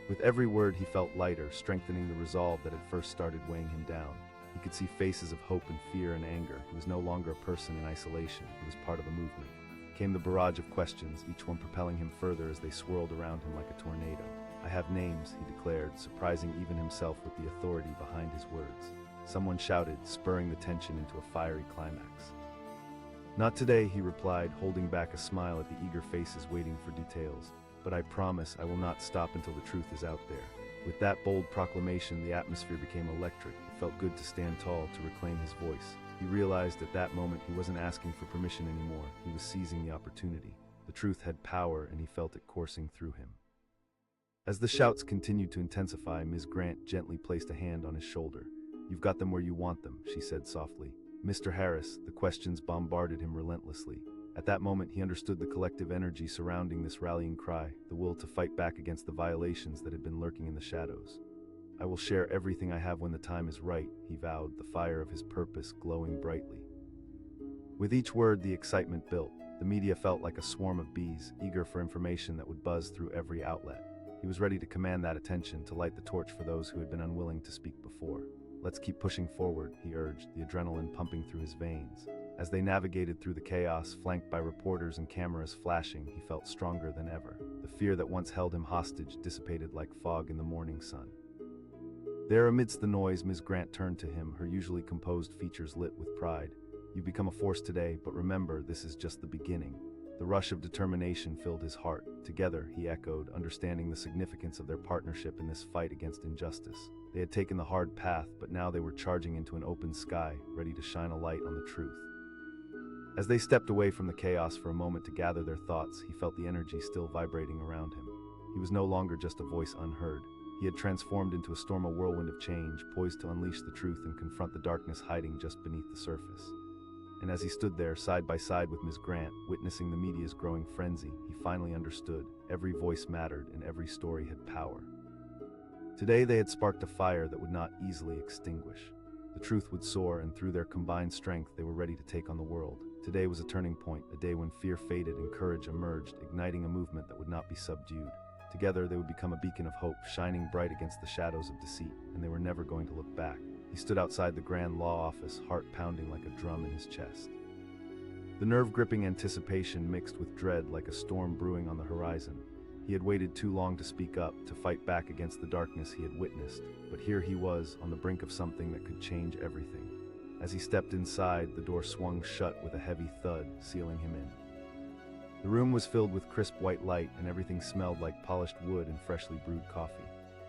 With every word, he felt lighter, strengthening the resolve that had first started weighing him down. He could see faces of hope and fear and anger. He was no longer a person in isolation. He was part of a movement. Came the barrage of questions, each one propelling him further as they swirled around him like a tornado. I have names, he declared, surprising even himself with the authority behind his words. Someone shouted, spurring the tension into a fiery climax. Not today, he replied, holding back a smile at the eager faces waiting for details. But I promise I will not stop until the truth is out there. With that bold proclamation, the atmosphere became electric. It felt good to stand tall, to reclaim his voice. He realized at that moment he wasn't asking for permission anymore. He was seizing the opportunity. The truth had power, and he felt it coursing through him. As the shouts continued to intensify, Ms. Grant gently placed a hand on his shoulder. You've got them where you want them, she said softly. Mr. Harris, the questions bombarded him relentlessly. At that moment, he understood the collective energy surrounding this rallying cry, the will to fight back against the violations that had been lurking in the shadows. I will share everything I have when the time is right, he vowed, the fire of his purpose glowing brightly. With each word, the excitement built. The media felt like a swarm of bees, eager for information that would buzz through every outlet. He was ready to command that attention, to light the torch for those who had been unwilling to speak before. Let's keep pushing forward, he urged, the adrenaline pumping through his veins. As they navigated through the chaos, flanked by reporters and cameras flashing, he felt stronger than ever. The fear that once held him hostage dissipated like fog in the morning sun. There, amidst the noise, Ms. Grant turned to him, her usually composed features lit with pride. You've become a force today, but remember, this is just the beginning. The rush of determination filled his heart. Together, he echoed, understanding the significance of their partnership in this fight against injustice. They had taken the hard path, but now they were charging into an open sky, ready to shine a light on the truth. As they stepped away from the chaos for a moment to gather their thoughts, he felt the energy still vibrating around him. He was no longer just a voice unheard. He had transformed into a storm, a whirlwind of change, poised to unleash the truth and confront the darkness hiding just beneath the surface. And as he stood there, side by side with Ms. Grant, witnessing the media's growing frenzy, he finally understood. Every voice mattered, and every story had power. Today they had sparked a fire that would not easily extinguish. The truth would soar, and through their combined strength, they were ready to take on the world. Today was a turning point, a day when fear faded and courage emerged, igniting a movement that would not be subdued. Together, they would become a beacon of hope, shining bright against the shadows of deceit, and they were never going to look back. He stood outside the Grand Law Office, heart pounding like a drum in his chest. The nerve-gripping anticipation mixed with dread like a storm brewing on the horizon. He had waited too long to speak up, to fight back against the darkness he had witnessed, but here he was, on the brink of something that could change everything. As he stepped inside, the door swung shut with a heavy thud, sealing him in. The room was filled with crisp white light, and everything smelled like polished wood and freshly brewed coffee.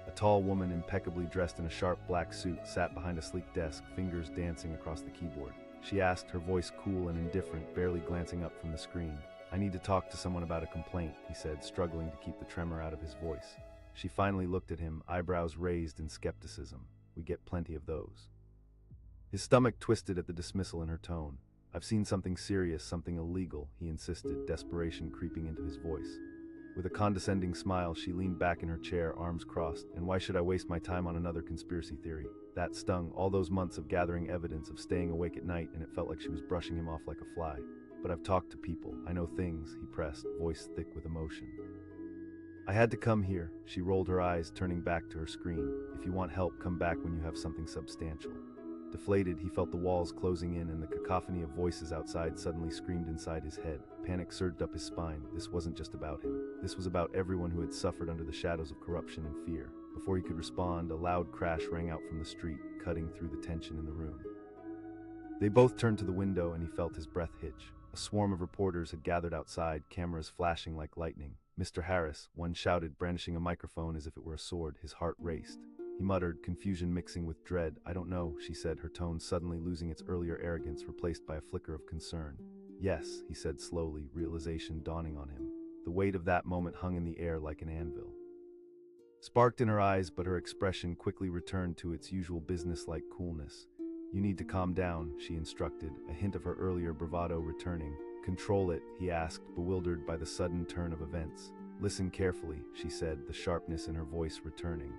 A tall woman, impeccably dressed in a sharp black suit, sat behind a sleek desk, fingers dancing across the keyboard. She asked, her voice cool and indifferent, barely glancing up from the screen. "I need to talk to someone about a complaint," he said, struggling to keep the tremor out of his voice. She finally looked at him, eyebrows raised in skepticism. "We get plenty of those." His stomach twisted at the dismissal in her tone. "I've seen something serious, something illegal," he insisted, desperation creeping into his voice. With a condescending smile, she leaned back in her chair, arms crossed. "And why should I waste my time on another conspiracy theory?" That stung, all those months of gathering evidence, of staying awake at night, and it felt like she was brushing him off like a fly. "But I've talked to people. I know things," he pressed, voice thick with emotion. "I had to come here." She rolled her eyes, turning back to her screen. "If you want help, come back when you have something substantial." Deflated, he felt the walls closing in, and the cacophony of voices outside suddenly screamed inside his head. Panic surged up his spine. This wasn't just about him. This was about everyone who had suffered under the shadows of corruption and fear. Before he could respond, a loud crash rang out from the street, cutting through the tension in the room. They both turned to the window, and he felt his breath hitch. A swarm of reporters had gathered outside, cameras flashing like lightning. "Mr. Harris," one shouted, brandishing a microphone as if it were a sword. His heart raced. He muttered, confusion mixing with dread. "I don't know," she said, her tone suddenly losing its earlier arrogance, replaced by a flicker of concern. "Yes," he said slowly, realization dawning on him. The weight of that moment hung in the air like an anvil. Sparked in her eyes, but her expression quickly returned to its usual business-like coolness. "You need to calm down," she instructed, a hint of her earlier bravado returning. "Control it?" he asked, bewildered by the sudden turn of events. "Listen carefully," she said, the sharpness in her voice returning.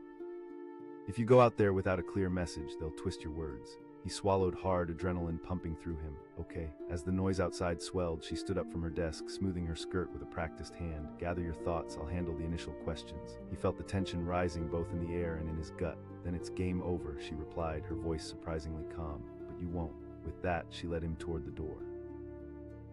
"If you go out there without a clear message, they'll twist your words." He swallowed hard, adrenaline pumping through him. "Okay." As the noise outside swelled, she stood up from her desk, smoothing her skirt with a practiced hand. "Gather your thoughts, I'll handle the initial questions." He felt the tension rising both in the air and in his gut. "Then it's game over," she replied, her voice surprisingly calm. "But you won't." With that, she led him toward the door.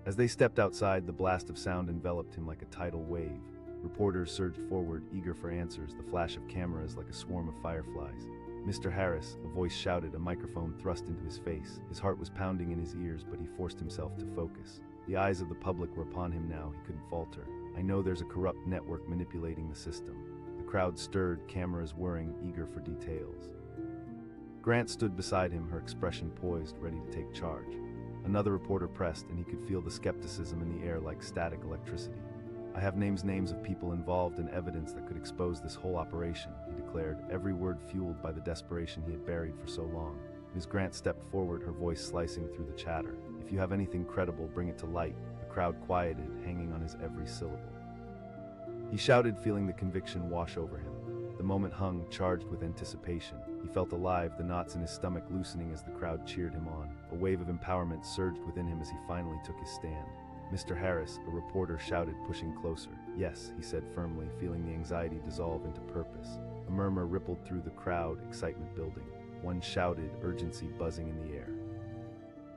As they stepped outside, the blast of sound enveloped him like a tidal wave. Reporters surged forward, eager for answers, the flash of cameras like a swarm of fireflies. "Mr. Harris," a voice shouted, a microphone thrust into his face. His heart was pounding in his ears, but he forced himself to focus. The eyes of the public were upon him now, he couldn't falter. "I know there's a corrupt network manipulating the system." The crowd stirred, cameras whirring, eager for details. Grant stood beside him, her expression poised, ready to take charge. Another reporter pressed, and he could feel the skepticism in the air like static electricity. "I have names of people involved and evidence that could expose this whole operation," he declared, every word fueled by the desperation he had buried for so long. Ms. Grant stepped forward, her voice slicing through the chatter. "If you have anything credible, bring it to light." The crowd quieted, hanging on his every syllable. He shouted, feeling the conviction wash over him. The moment hung, charged with anticipation. He felt alive, the knots in his stomach loosening as the crowd cheered him on. A wave of empowerment surged within him as he finally took his stand. "Mr. Harris," a reporter shouted, pushing closer. "Yes," he said firmly, feeling the anxiety dissolve into purpose. A murmur rippled through the crowd, excitement building. One shouted, urgency buzzing in the air.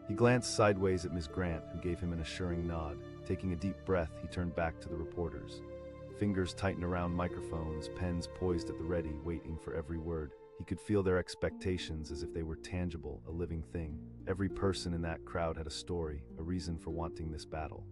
He glanced sideways at Ms. Grant, who gave him an assuring nod. Taking a deep breath, he turned back to the reporters. Fingers tightened around microphones, pens poised at the ready, waiting for every word. He could feel their expectations as if they were tangible, a living thing. Every person in that crowd had a story, a reason for wanting this battle.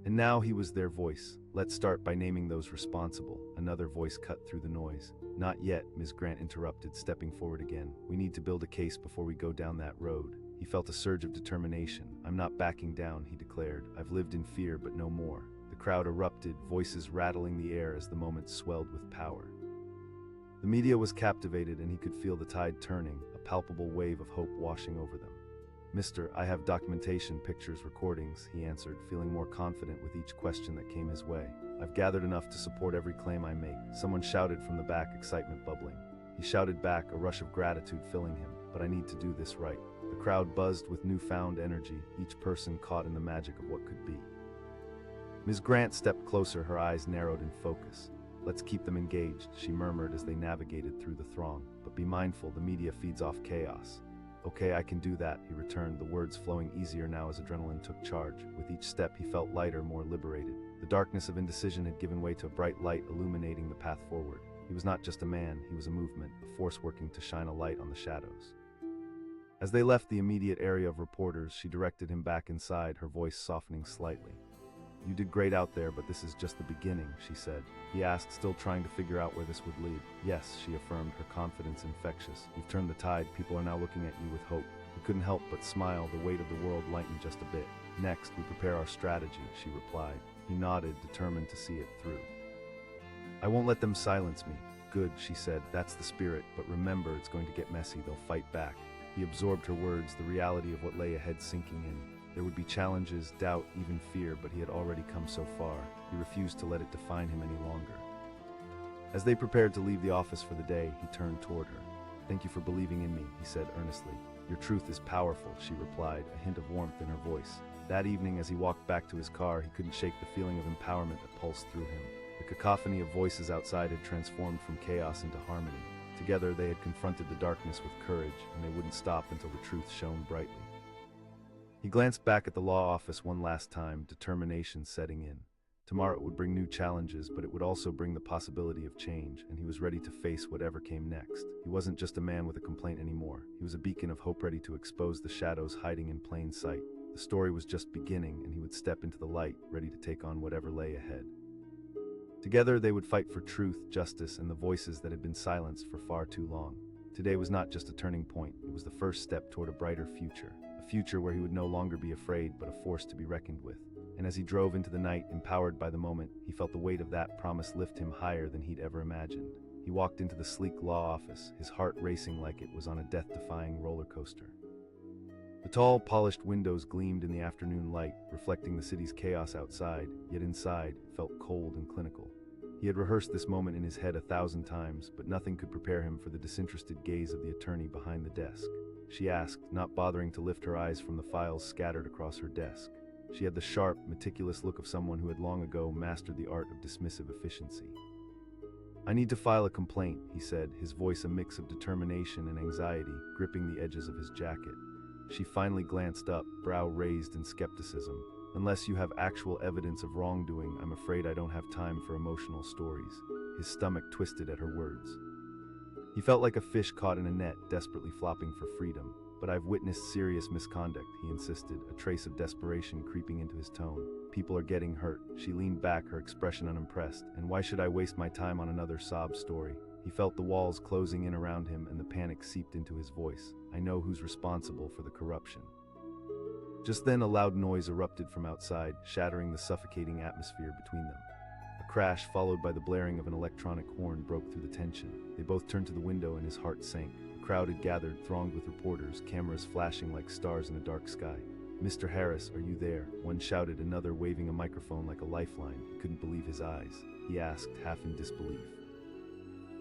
And now he was their voice. "Let's start by naming those responsible," another voice cut through the noise. "Not yet," Ms. Grant interrupted, stepping forward again. "We need to build a case before we go down that road." He felt a surge of determination. "I'm not backing down," he declared. "I've lived in fear, but no more." The crowd erupted, voices rattling the air as the moment swelled with power. The media was captivated, and he could feel the tide turning, a palpable wave of hope washing over them. "Mister, I have documentation, pictures, recordings," he answered, feeling more confident with each question that came his way. "I've gathered enough to support every claim I make." Someone shouted from the back, excitement bubbling. He shouted back, a rush of gratitude filling him. "But I need to do this right." The crowd buzzed with newfound energy, each person caught in the magic of what could be. Ms. Grant stepped closer, her eyes narrowed in focus. "Let's keep them engaged," she murmured as they navigated through the throng. "But be mindful, the media feeds off chaos." "Okay, I can do that," he returned, the words flowing easier now as adrenaline took charge. With each step he felt lighter, more liberated. The darkness of indecision had given way to a bright light illuminating the path forward. He was not just a man, he was a movement, a force working to shine a light on the shadows. As they left the immediate area of reporters, she directed him back inside, her voice softening slightly. You did great out there, but this is just the beginning, she said. He asked, still trying to figure out where this would lead. Yes, she affirmed, her confidence infectious. You've turned the tide, people are now looking at you with hope. He couldn't help but smile, the weight of the world lightened just a bit. Next, we prepare our strategy, she replied. He nodded, determined to see it through. I won't let them silence me. Good, she said, that's the spirit, but remember, it's going to get messy, they'll fight back. He absorbed her words, the reality of what lay ahead sinking in. There would be challenges, doubt, even fear, but he had already come so far. He refused to let it define him any longer. As they prepared to leave the office for the day, he turned toward her. Thank you for believing in me, he said earnestly. Your truth is powerful, she replied, a hint of warmth in her voice. That evening, as he walked back to his car, he couldn't shake the feeling of empowerment that pulsed through him. The cacophony of voices outside had transformed from chaos into harmony. Together, they had confronted the darkness with courage, and they wouldn't stop until the truth shone brightly. He glanced back at the law office one last time, determination setting in. Tomorrow it would bring new challenges, but it would also bring the possibility of change, and he was ready to face whatever came next. He wasn't just a man with a complaint anymore. He was a beacon of hope ready to expose the shadows hiding in plain sight. The story was just beginning, and he would step into the light, ready to take on whatever lay ahead. Together they would fight for truth, justice, and the voices that had been silenced for far too long. Today was not just a turning point, it was the first step toward a brighter future. A future where he would no longer be afraid, but a force to be reckoned with. And as he drove into the night, empowered by the moment, he felt the weight of that promise lift him higher than he'd ever imagined. He walked into the sleek law office, his heart racing like it was on a death-defying roller coaster. The tall, polished windows gleamed in the afternoon light, reflecting the city's chaos outside, yet inside felt cold and clinical. He had rehearsed this moment in his head 1,000 times, but nothing could prepare him for the disinterested gaze of the attorney behind the desk. She asked, not bothering to lift her eyes from the files scattered across her desk. She had the sharp, meticulous look of someone who had long ago mastered the art of dismissive efficiency. I need to file a complaint, he said, his voice a mix of determination and anxiety, gripping the edges of his jacket. She finally glanced up, brow raised in skepticism. Unless you have actual evidence of wrongdoing, I'm afraid I don't have time for emotional stories. His stomach twisted at her words. He felt like a fish caught in a net, desperately flopping for freedom. But I've witnessed serious misconduct, he insisted, a trace of desperation creeping into his tone. People are getting hurt. She leaned back, her expression unimpressed. And why should I waste my time on another sob story? He felt the walls closing in around him, and the panic seeped into his voice. I know who's responsible for the corruption. Just then a loud noise erupted from outside, shattering the suffocating atmosphere between them. A crash, followed by the blaring of an electronic horn, broke through the tension. They both turned to the window and his heart sank. A crowd had gathered, thronged with reporters, cameras flashing like stars in a dark sky. Mr. Harris, are you there? One shouted, another waving a microphone like a lifeline. He couldn't believe his eyes. He asked, half in disbelief.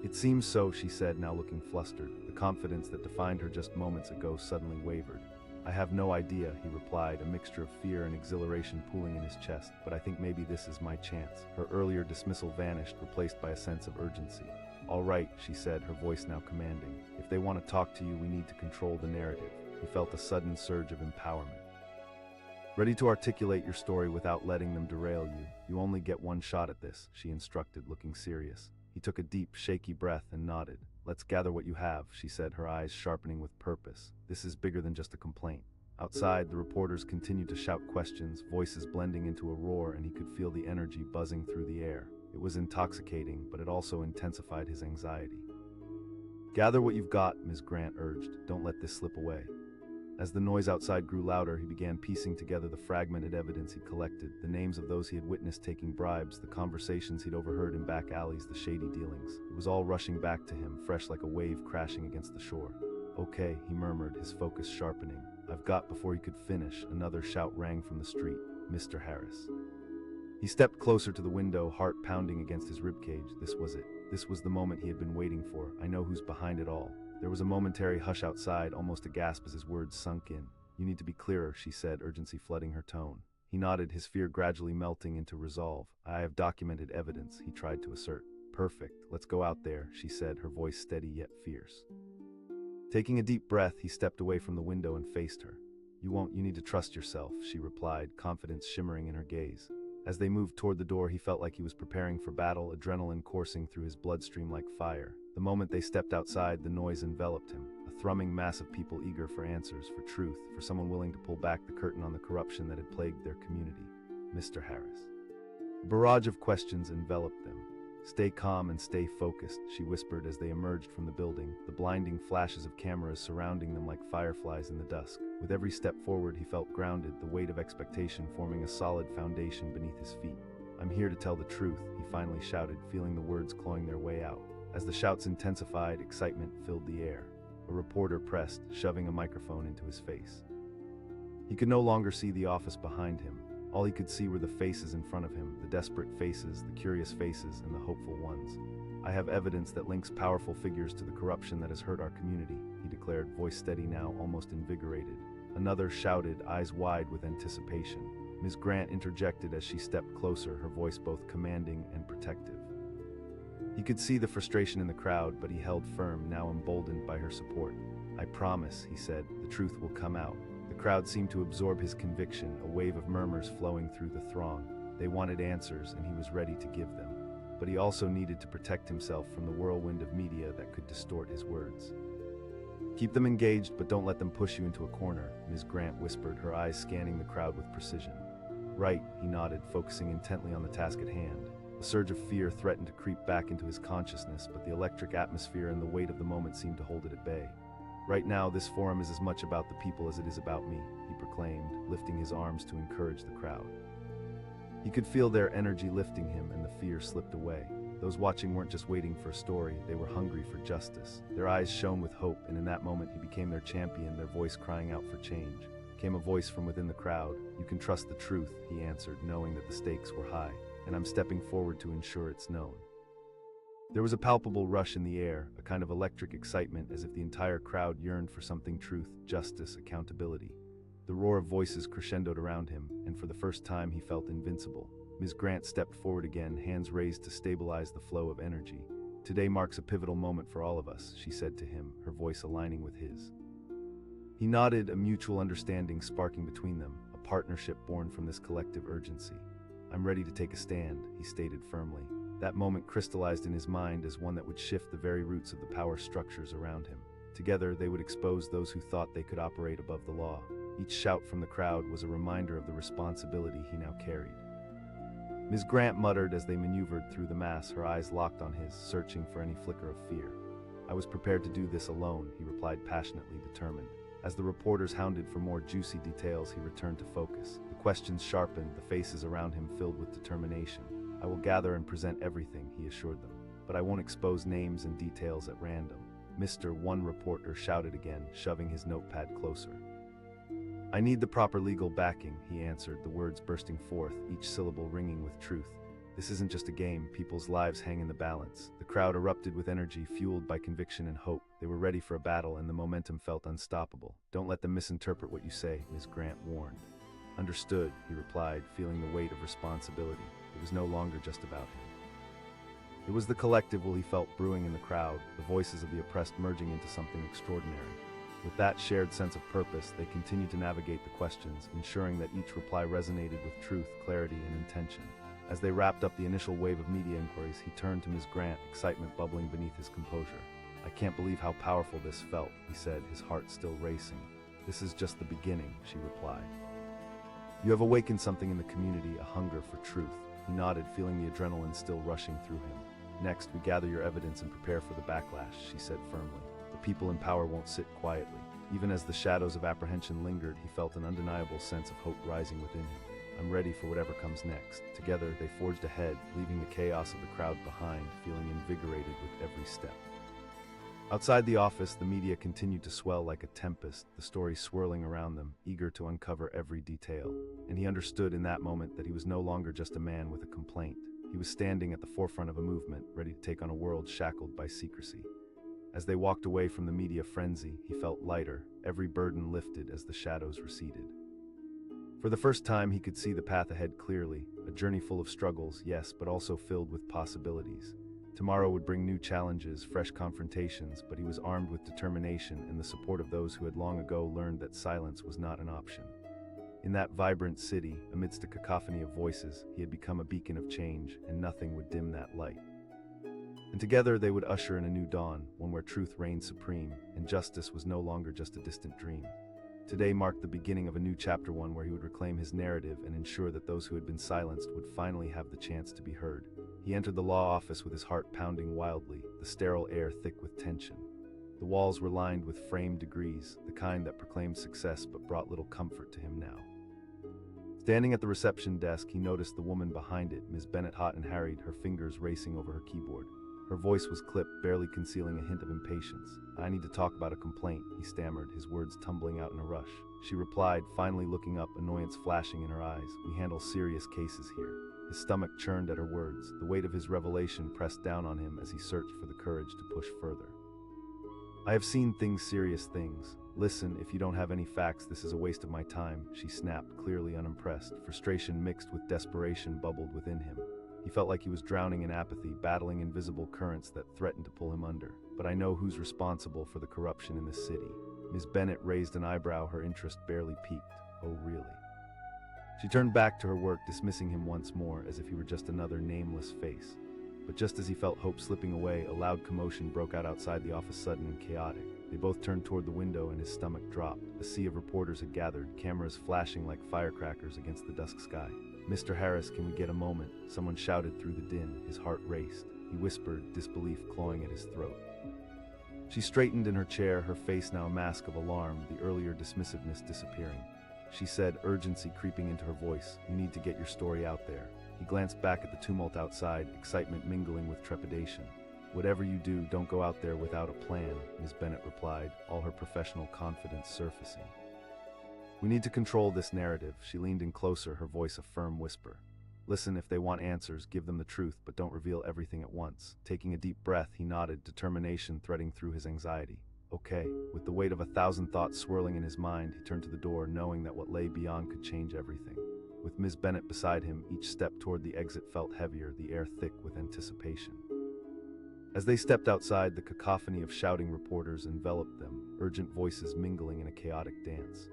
It seems so, she said, now looking flustered. The confidence that defined her just moments ago suddenly wavered. I have no idea, he replied, a mixture of fear and exhilaration pooling in his chest, but I think maybe this is my chance. Her earlier dismissal vanished, replaced by a sense of urgency. All right, she said, her voice now commanding. If they want to talk to you, we need to control the narrative. He felt a sudden surge of empowerment. Ready to articulate your story without letting them derail you. You only get one shot at this, she instructed, looking serious. He took a deep, shaky breath and nodded. Let's gather what you have, she said, her eyes sharpening with purpose. This is bigger than just a complaint. Outside, the reporters continued to shout questions, voices blending into a roar, and he could feel the energy buzzing through the air. It was intoxicating, but it also intensified his anxiety. Gather what you've got, Ms. Grant urged. Don't let this slip away. As the noise outside grew louder, he began piecing together the fragmented evidence he'd collected, the names of those he had witnessed taking bribes, the conversations he'd overheard in back alleys, the shady dealings. It was all rushing back to him, fresh like a wave crashing against the shore. Okay, he murmured, his focus sharpening. I've got. Before he could finish, another shout rang from the street. Mr. Harris. He stepped closer to the window, heart pounding against his ribcage. This was it. This was the moment he had been waiting for. I know who's behind it all. There was a momentary hush outside, almost a gasp as his words sunk in. You need to be clearer, she said, urgency flooding her tone. He nodded, his fear gradually melting into resolve. I have documented evidence, he tried to assert. Perfect. Let's go out there, she said, her voice steady yet fierce. Taking a deep breath, he stepped away from the window and faced her. You need to trust yourself, she replied, confidence shimmering in her gaze. As they moved toward the door, he felt like he was preparing for battle, adrenaline coursing through his bloodstream like fire. The moment they stepped outside, the noise enveloped him, a thrumming mass of people eager for answers, for truth, for someone willing to pull back the curtain on the corruption that had plagued their community. Mr. Harris. A barrage of questions enveloped them. "Stay calm and stay focused," she whispered as they emerged from the building, the blinding flashes of cameras surrounding them like fireflies in the dusk. With every step forward, he felt grounded, the weight of expectation forming a solid foundation beneath his feet. "I'm here to tell the truth," he finally shouted, feeling the words clawing their way out. As the shouts intensified, excitement filled the air. A reporter pressed, shoving a microphone into his face. He could no longer see the office behind him. All he could see were the faces in front of him, the desperate faces, the curious faces, and the hopeful ones. "I have evidence that links powerful figures to the corruption that has hurt our community," he declared, voice steady now, almost invigorated. Another shouted, eyes wide with anticipation. Ms. Grant interjected as she stepped closer, her voice both commanding and protective. He could see the frustration in the crowd, but he held firm, now emboldened by her support. "I promise," he said, "the truth will come out." The crowd seemed to absorb his conviction, a wave of murmurs flowing through the throng. They wanted answers, and he was ready to give them. But he also needed to protect himself from the whirlwind of media that could distort his words. "Keep them engaged, but don't let them push you into a corner," Ms. Grant whispered, her eyes scanning the crowd with precision. "Right," he nodded, focusing intently on the task at hand. A surge of fear threatened to creep back into his consciousness, but the electric atmosphere and the weight of the moment seemed to hold it at bay. "Right now, this forum is as much about the people as it is about me," he proclaimed, lifting his arms to encourage the crowd. He could feel their energy lifting him, and the fear slipped away. Those watching weren't just waiting for a story, they were hungry for justice. Their eyes shone with hope, and in that moment he became their champion, their voice crying out for change. Came a voice from within the crowd. "You can trust the truth," he answered, knowing that the stakes were high, "and I'm stepping forward to ensure it's known." There was a palpable rush in the air, a kind of electric excitement, as if the entire crowd yearned for something: truth, justice, accountability. The roar of voices crescendoed around him, and for the first time he felt invincible. Ms. Grant stepped forward again, hands raised to stabilize the flow of energy. "Today marks a pivotal moment for all of us," she said to him, her voice aligning with his. He nodded, a mutual understanding sparking between them, a partnership born from this collective urgency. "I'm ready to take a stand," he stated firmly. That moment crystallized in his mind as one that would shift the very roots of the power structures around him. Together, they would expose those who thought they could operate above the law. Each shout from the crowd was a reminder of the responsibility he now carried. Ms. Grant muttered as they maneuvered through the mass, her eyes locked on his, searching for any flicker of fear. "I was prepared to do this alone," he replied, passionately determined. As the reporters hounded for more juicy details, he returned to focus. The questions sharpened, the faces around him filled with determination. "I will gather and present everything," he assured them. "But I won't expose names and details at random." "Mr. One," reporter shouted again, shoving his notepad closer. "I need the proper legal backing," he answered, the words bursting forth, each syllable ringing with truth. "This isn't just a game, people's lives hang in the balance." The crowd erupted with energy, fueled by conviction and hope. They were ready for a battle, and the momentum felt unstoppable. "Don't let them misinterpret what you say," Ms. Grant warned. "Understood," he replied, feeling the weight of responsibility. It was no longer just about him. It was the collective will he felt brewing in the crowd, the voices of the oppressed merging into something extraordinary. With that shared sense of purpose, they continued to navigate the questions, ensuring that each reply resonated with truth, clarity, and intention. As they wrapped up the initial wave of media inquiries, he turned to Ms. Grant, excitement bubbling beneath his composure. "I can't believe how powerful this felt," he said, his heart still racing. "This is just the beginning," she replied. "You have awakened something in the community, a hunger for truth." He nodded, feeling the adrenaline still rushing through him. "Next, we gather your evidence and prepare for the backlash," she said firmly. "The people in power won't sit quietly." Even as the shadows of apprehension lingered, he felt an undeniable sense of hope rising within him. "I'm ready for whatever comes next." Together, they forged ahead, leaving the chaos of the crowd behind, feeling invigorated with every step. Outside the office, the media continued to swell like a tempest, the story swirling around them, eager to uncover every detail. And he understood in that moment that he was no longer just a man with a complaint. He was standing at the forefront of a movement, ready to take on a world shackled by secrecy. As they walked away from the media frenzy, he felt lighter, every burden lifted as the shadows receded. For the first time, he could see the path ahead clearly, a journey full of struggles, yes, but also filled with possibilities. Tomorrow would bring new challenges, fresh confrontations, but he was armed with determination and the support of those who had long ago learned that silence was not an option. In that vibrant city, amidst a cacophony of voices, he had become a beacon of change, and nothing would dim that light. And together they would usher in a new dawn, one where truth reigned supreme, and justice was no longer just a distant dream. Today marked the beginning of a new chapter, one where he would reclaim his narrative and ensure that those who had been silenced would finally have the chance to be heard. He entered the law office with his heart pounding wildly, the sterile air thick with tension. The walls were lined with framed degrees, the kind that proclaimed success but brought little comfort to him now. Standing at the reception desk, he noticed the woman behind it, Ms. Bennett, hot and harried, her fingers racing over her keyboard. Her voice was clipped, barely concealing a hint of impatience. "I need to talk about a complaint," he stammered, his words tumbling out in a rush. She replied, finally looking up, annoyance flashing in her eyes. "We handle serious cases here." His stomach churned at her words. The weight of his revelation pressed down on him as he searched for the courage to push further. "I have seen things, serious things. Listen, if you don't have any facts, this is a waste of my time," she snapped, clearly unimpressed. Frustration mixed with desperation bubbled within him. He felt like he was drowning in apathy, battling invisible currents that threatened to pull him under. "But I know who's responsible for the corruption in this city." Ms. Bennett raised an eyebrow, her interest barely piqued. "Oh, really?" She turned back to her work, dismissing him once more, as if he were just another nameless face. But just as he felt hope slipping away, a loud commotion broke out outside the office, sudden and chaotic. They both turned toward the window and his stomach dropped. A sea of reporters had gathered, cameras flashing like firecrackers against the dusk sky. "Mr. Harris, can we get a moment?" Someone shouted through the din. His heart raced. He whispered, disbelief clawing at his throat. She straightened in her chair, her face now a mask of alarm, the earlier dismissiveness disappearing. She said, urgency creeping into her voice, "You need to get your story out there." He glanced back at the tumult outside, excitement mingling with trepidation. "Whatever you do, don't go out there without a plan," Ms. Bennett replied, all her professional confidence surfacing. "We need to control this narrative." She leaned in closer, her voice a firm whisper. "Listen, if they want answers, give them the truth, but don't reveal everything at once." Taking a deep breath, he nodded, determination threading through his anxiety. "Okay." With the weight of 1,000 thoughts swirling in his mind, he turned to the door, knowing that what lay beyond could change everything. With Ms. Bennett beside him, each step toward the exit felt heavier, the air thick with anticipation. As they stepped outside, the cacophony of shouting reporters enveloped them, urgent voices mingling in a chaotic dance.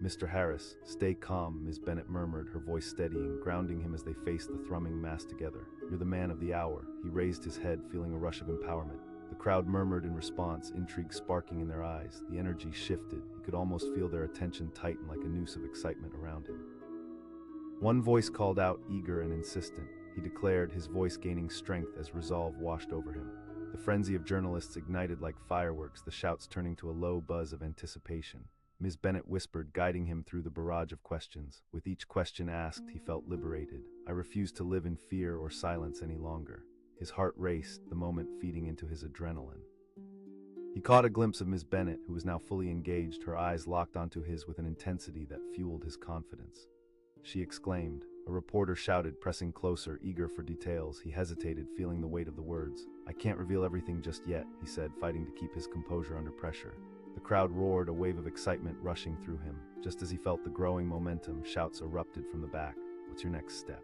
"Mr. Harris, stay calm," Ms. Bennett murmured, her voice steadying, grounding him as they faced the thrumming mass together. "You're the man of the hour." He raised his head, feeling a rush of empowerment. The crowd murmured in response, intrigue sparking in their eyes. The energy shifted. He could almost feel their attention tighten like a noose of excitement around him. One voice called out, eager and insistent. He declared, his voice gaining strength as resolve washed over him. The frenzy of journalists ignited like fireworks, the shouts turning to a low buzz of anticipation. Ms. Bennett whispered, guiding him through the barrage of questions. With each question asked, he felt liberated. "I refuse to live in fear or silence any longer." His heart raced, the moment feeding into his adrenaline. He caught a glimpse of Ms. Bennett, who was now fully engaged, her eyes locked onto his with an intensity that fueled his confidence. She exclaimed. A reporter shouted, pressing closer, eager for details. He hesitated, feeling the weight of the words. "I can't reveal everything just yet," he said, fighting to keep his composure under pressure. The crowd roared, a wave of excitement rushing through him. Just as he felt the growing momentum, shouts erupted from the back. "What's your next step?"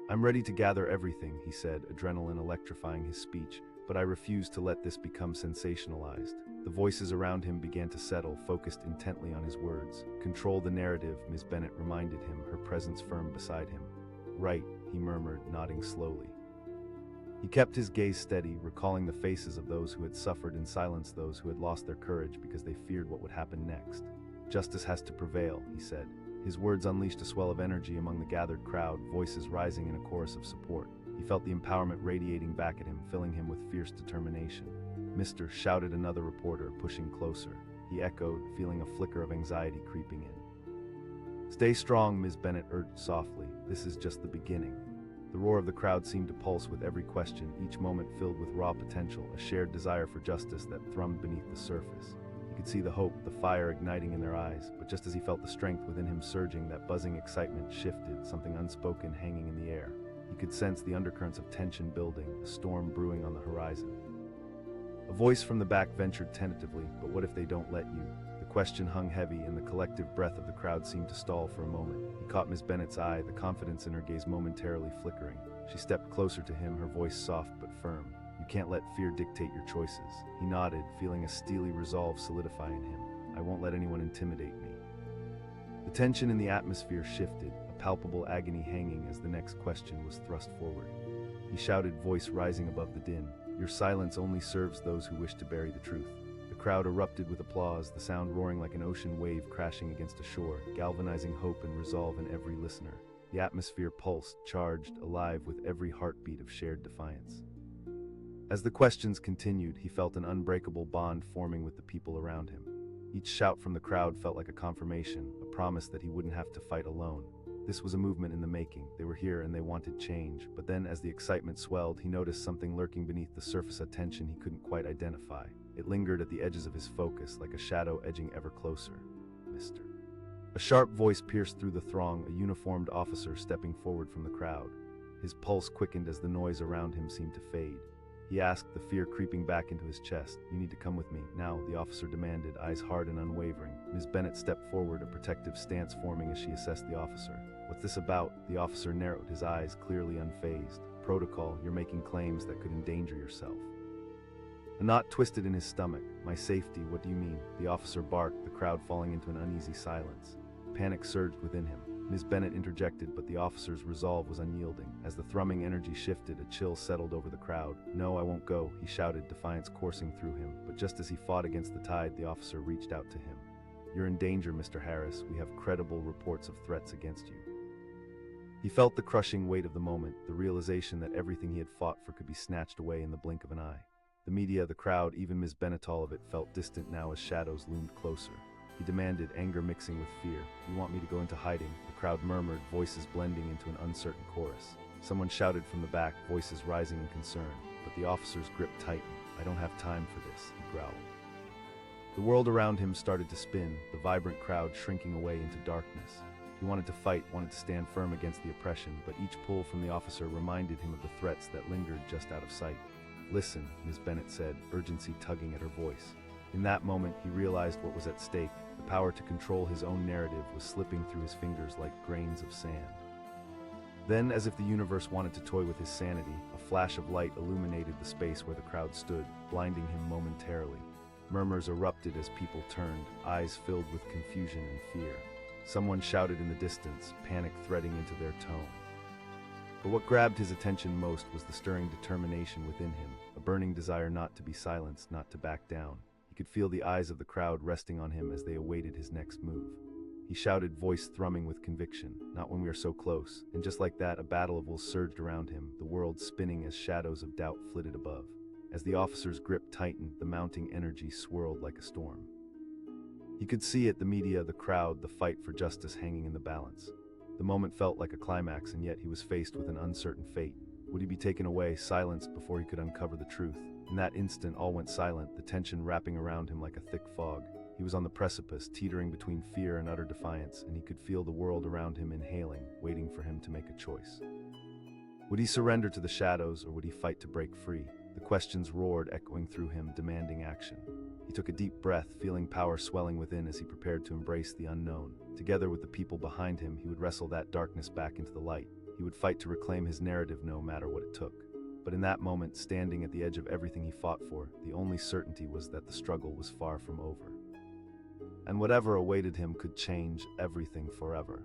"I'm ready to gather everything," he said, adrenaline electrifying his speech, "but I refuse to let this become sensationalized." The voices around him began to settle, focused intently on his words. "Control the narrative," Ms. Bennett reminded him, her presence firm beside him. "Right," he murmured, nodding slowly. He kept his gaze steady, recalling the faces of those who had suffered and silenced those who had lost their courage because they feared what would happen next. "Justice has to prevail," he said. His words unleashed a swell of energy among the gathered crowd, voices rising in a chorus of support. He felt the empowerment radiating back at him, filling him with fierce determination. "Mister," shouted another reporter, pushing closer. He echoed, feeling a flicker of anxiety creeping in. "Stay strong," Ms. Bennett urged softly. "This is just the beginning." The roar of the crowd seemed to pulse with every question, each moment filled with raw potential, a shared desire for justice that thrummed beneath the surface. He could see the hope, the fire igniting in their eyes, but just as he felt the strength within him surging, that buzzing excitement shifted, something unspoken hanging in the air. He could sense the undercurrents of tension building, a storm brewing on the horizon. A voice from the back ventured tentatively, "But what if they don't let you?" The question hung heavy, and the collective breath of the crowd seemed to stall for a moment. He caught Ms. Bennett's eye, the confidence in her gaze momentarily flickering. She stepped closer to him, her voice soft but firm. "You can't let fear dictate your choices." He nodded, feeling a steely resolve solidify in him. "I won't let anyone intimidate me." The tension in the atmosphere shifted, a palpable agony hanging as the next question was thrust forward. He shouted, voice rising above the din. "Your silence only serves those who wish to bury the truth." The crowd erupted with applause, the sound roaring like an ocean wave crashing against a shore, galvanizing hope and resolve in every listener. The atmosphere pulsed, charged, alive with every heartbeat of shared defiance. As the questions continued, he felt an unbreakable bond forming with the people around him. Each shout from the crowd felt like a confirmation, a promise that he wouldn't have to fight alone. This was a movement in the making. They were here and they wanted change. But then, as the excitement swelled, he noticed something lurking beneath the surface, a tension he couldn't quite identify. It lingered at the edges of his focus, like a shadow edging ever closer. Mister. A sharp voice pierced through the throng, a uniformed officer stepping forward from the crowd. His pulse quickened as the noise around him seemed to fade. He asked, the fear creeping back into his chest. "You need to come with me." "Now," the officer demanded, eyes hard and unwavering. Ms. Bennett stepped forward, a protective stance forming as she assessed the officer. "What's this about?" The officer narrowed, his eyes clearly unfazed. "Protocol, you're making claims that could endanger yourself." A knot twisted in his stomach. "My safety, what do you mean?" The officer barked, the crowd falling into an uneasy silence. Panic surged within him. Ms. Bennett interjected, but the officer's resolve was unyielding. As the thrumming energy shifted, a chill settled over the crowd. "No, I won't go," he shouted, defiance coursing through him. But just as he fought against the tide, the officer reached out to him. "You're in danger, Mr. Harris. We have credible reports of threats against you." He felt the crushing weight of the moment, the realization that everything he had fought for could be snatched away in the blink of an eye. The media, the crowd, even Ms. Bennett, all of it felt distant now as shadows loomed closer. He demanded, anger mixing with fear. "You want me to go into hiding?" The crowd murmured, voices blending into an uncertain chorus. Someone shouted from the back, voices rising in concern. But the officer's grip tightened. "I don't have time for this," he growled. The world around him started to spin, the vibrant crowd shrinking away into darkness. He wanted to fight, wanted to stand firm against the oppression, but each pull from the officer reminded him of the threats that lingered just out of sight. "Listen," Ms. Bennett said, urgency tugging at her voice. In that moment, he realized what was at stake. The power to control his own narrative was slipping through his fingers like grains of sand. Then, as if the universe wanted to toy with his sanity, a flash of light illuminated the space where the crowd stood, blinding him momentarily. Murmurs erupted as people turned, eyes filled with confusion and fear. Someone shouted in the distance, panic threading into their tone. But what grabbed his attention most was the stirring determination within him, a burning desire not to be silenced, not to back down. He could feel the eyes of the crowd resting on him as they awaited his next move. He shouted, voice thrumming with conviction, "Not when we are so close." And just like that, a battle of wills surged around him, the world spinning as shadows of doubt flitted above. As the officer's grip tightened, the mounting energy swirled like a storm. He could see it, the media, the crowd, the fight for justice hanging in the balance. The moment felt like a climax, and yet he was faced with an uncertain fate. Would he be taken away, silenced before he could uncover the truth? In that instant, all went silent, the tension wrapping around him like a thick fog. He was on the precipice, teetering between fear and utter defiance, and he could feel the world around him inhaling, waiting for him to make a choice. Would he surrender to the shadows, or would he fight to break free? The questions roared, echoing through him, demanding action. He took a deep breath, feeling power swelling within as he prepared to embrace the unknown. Together with the people behind him, he would wrestle that darkness back into the light. He would fight to reclaim his narrative no matter what it took. But in that moment, standing at the edge of everything he fought for, the only certainty was that the struggle was far from over. And whatever awaited him could change everything forever.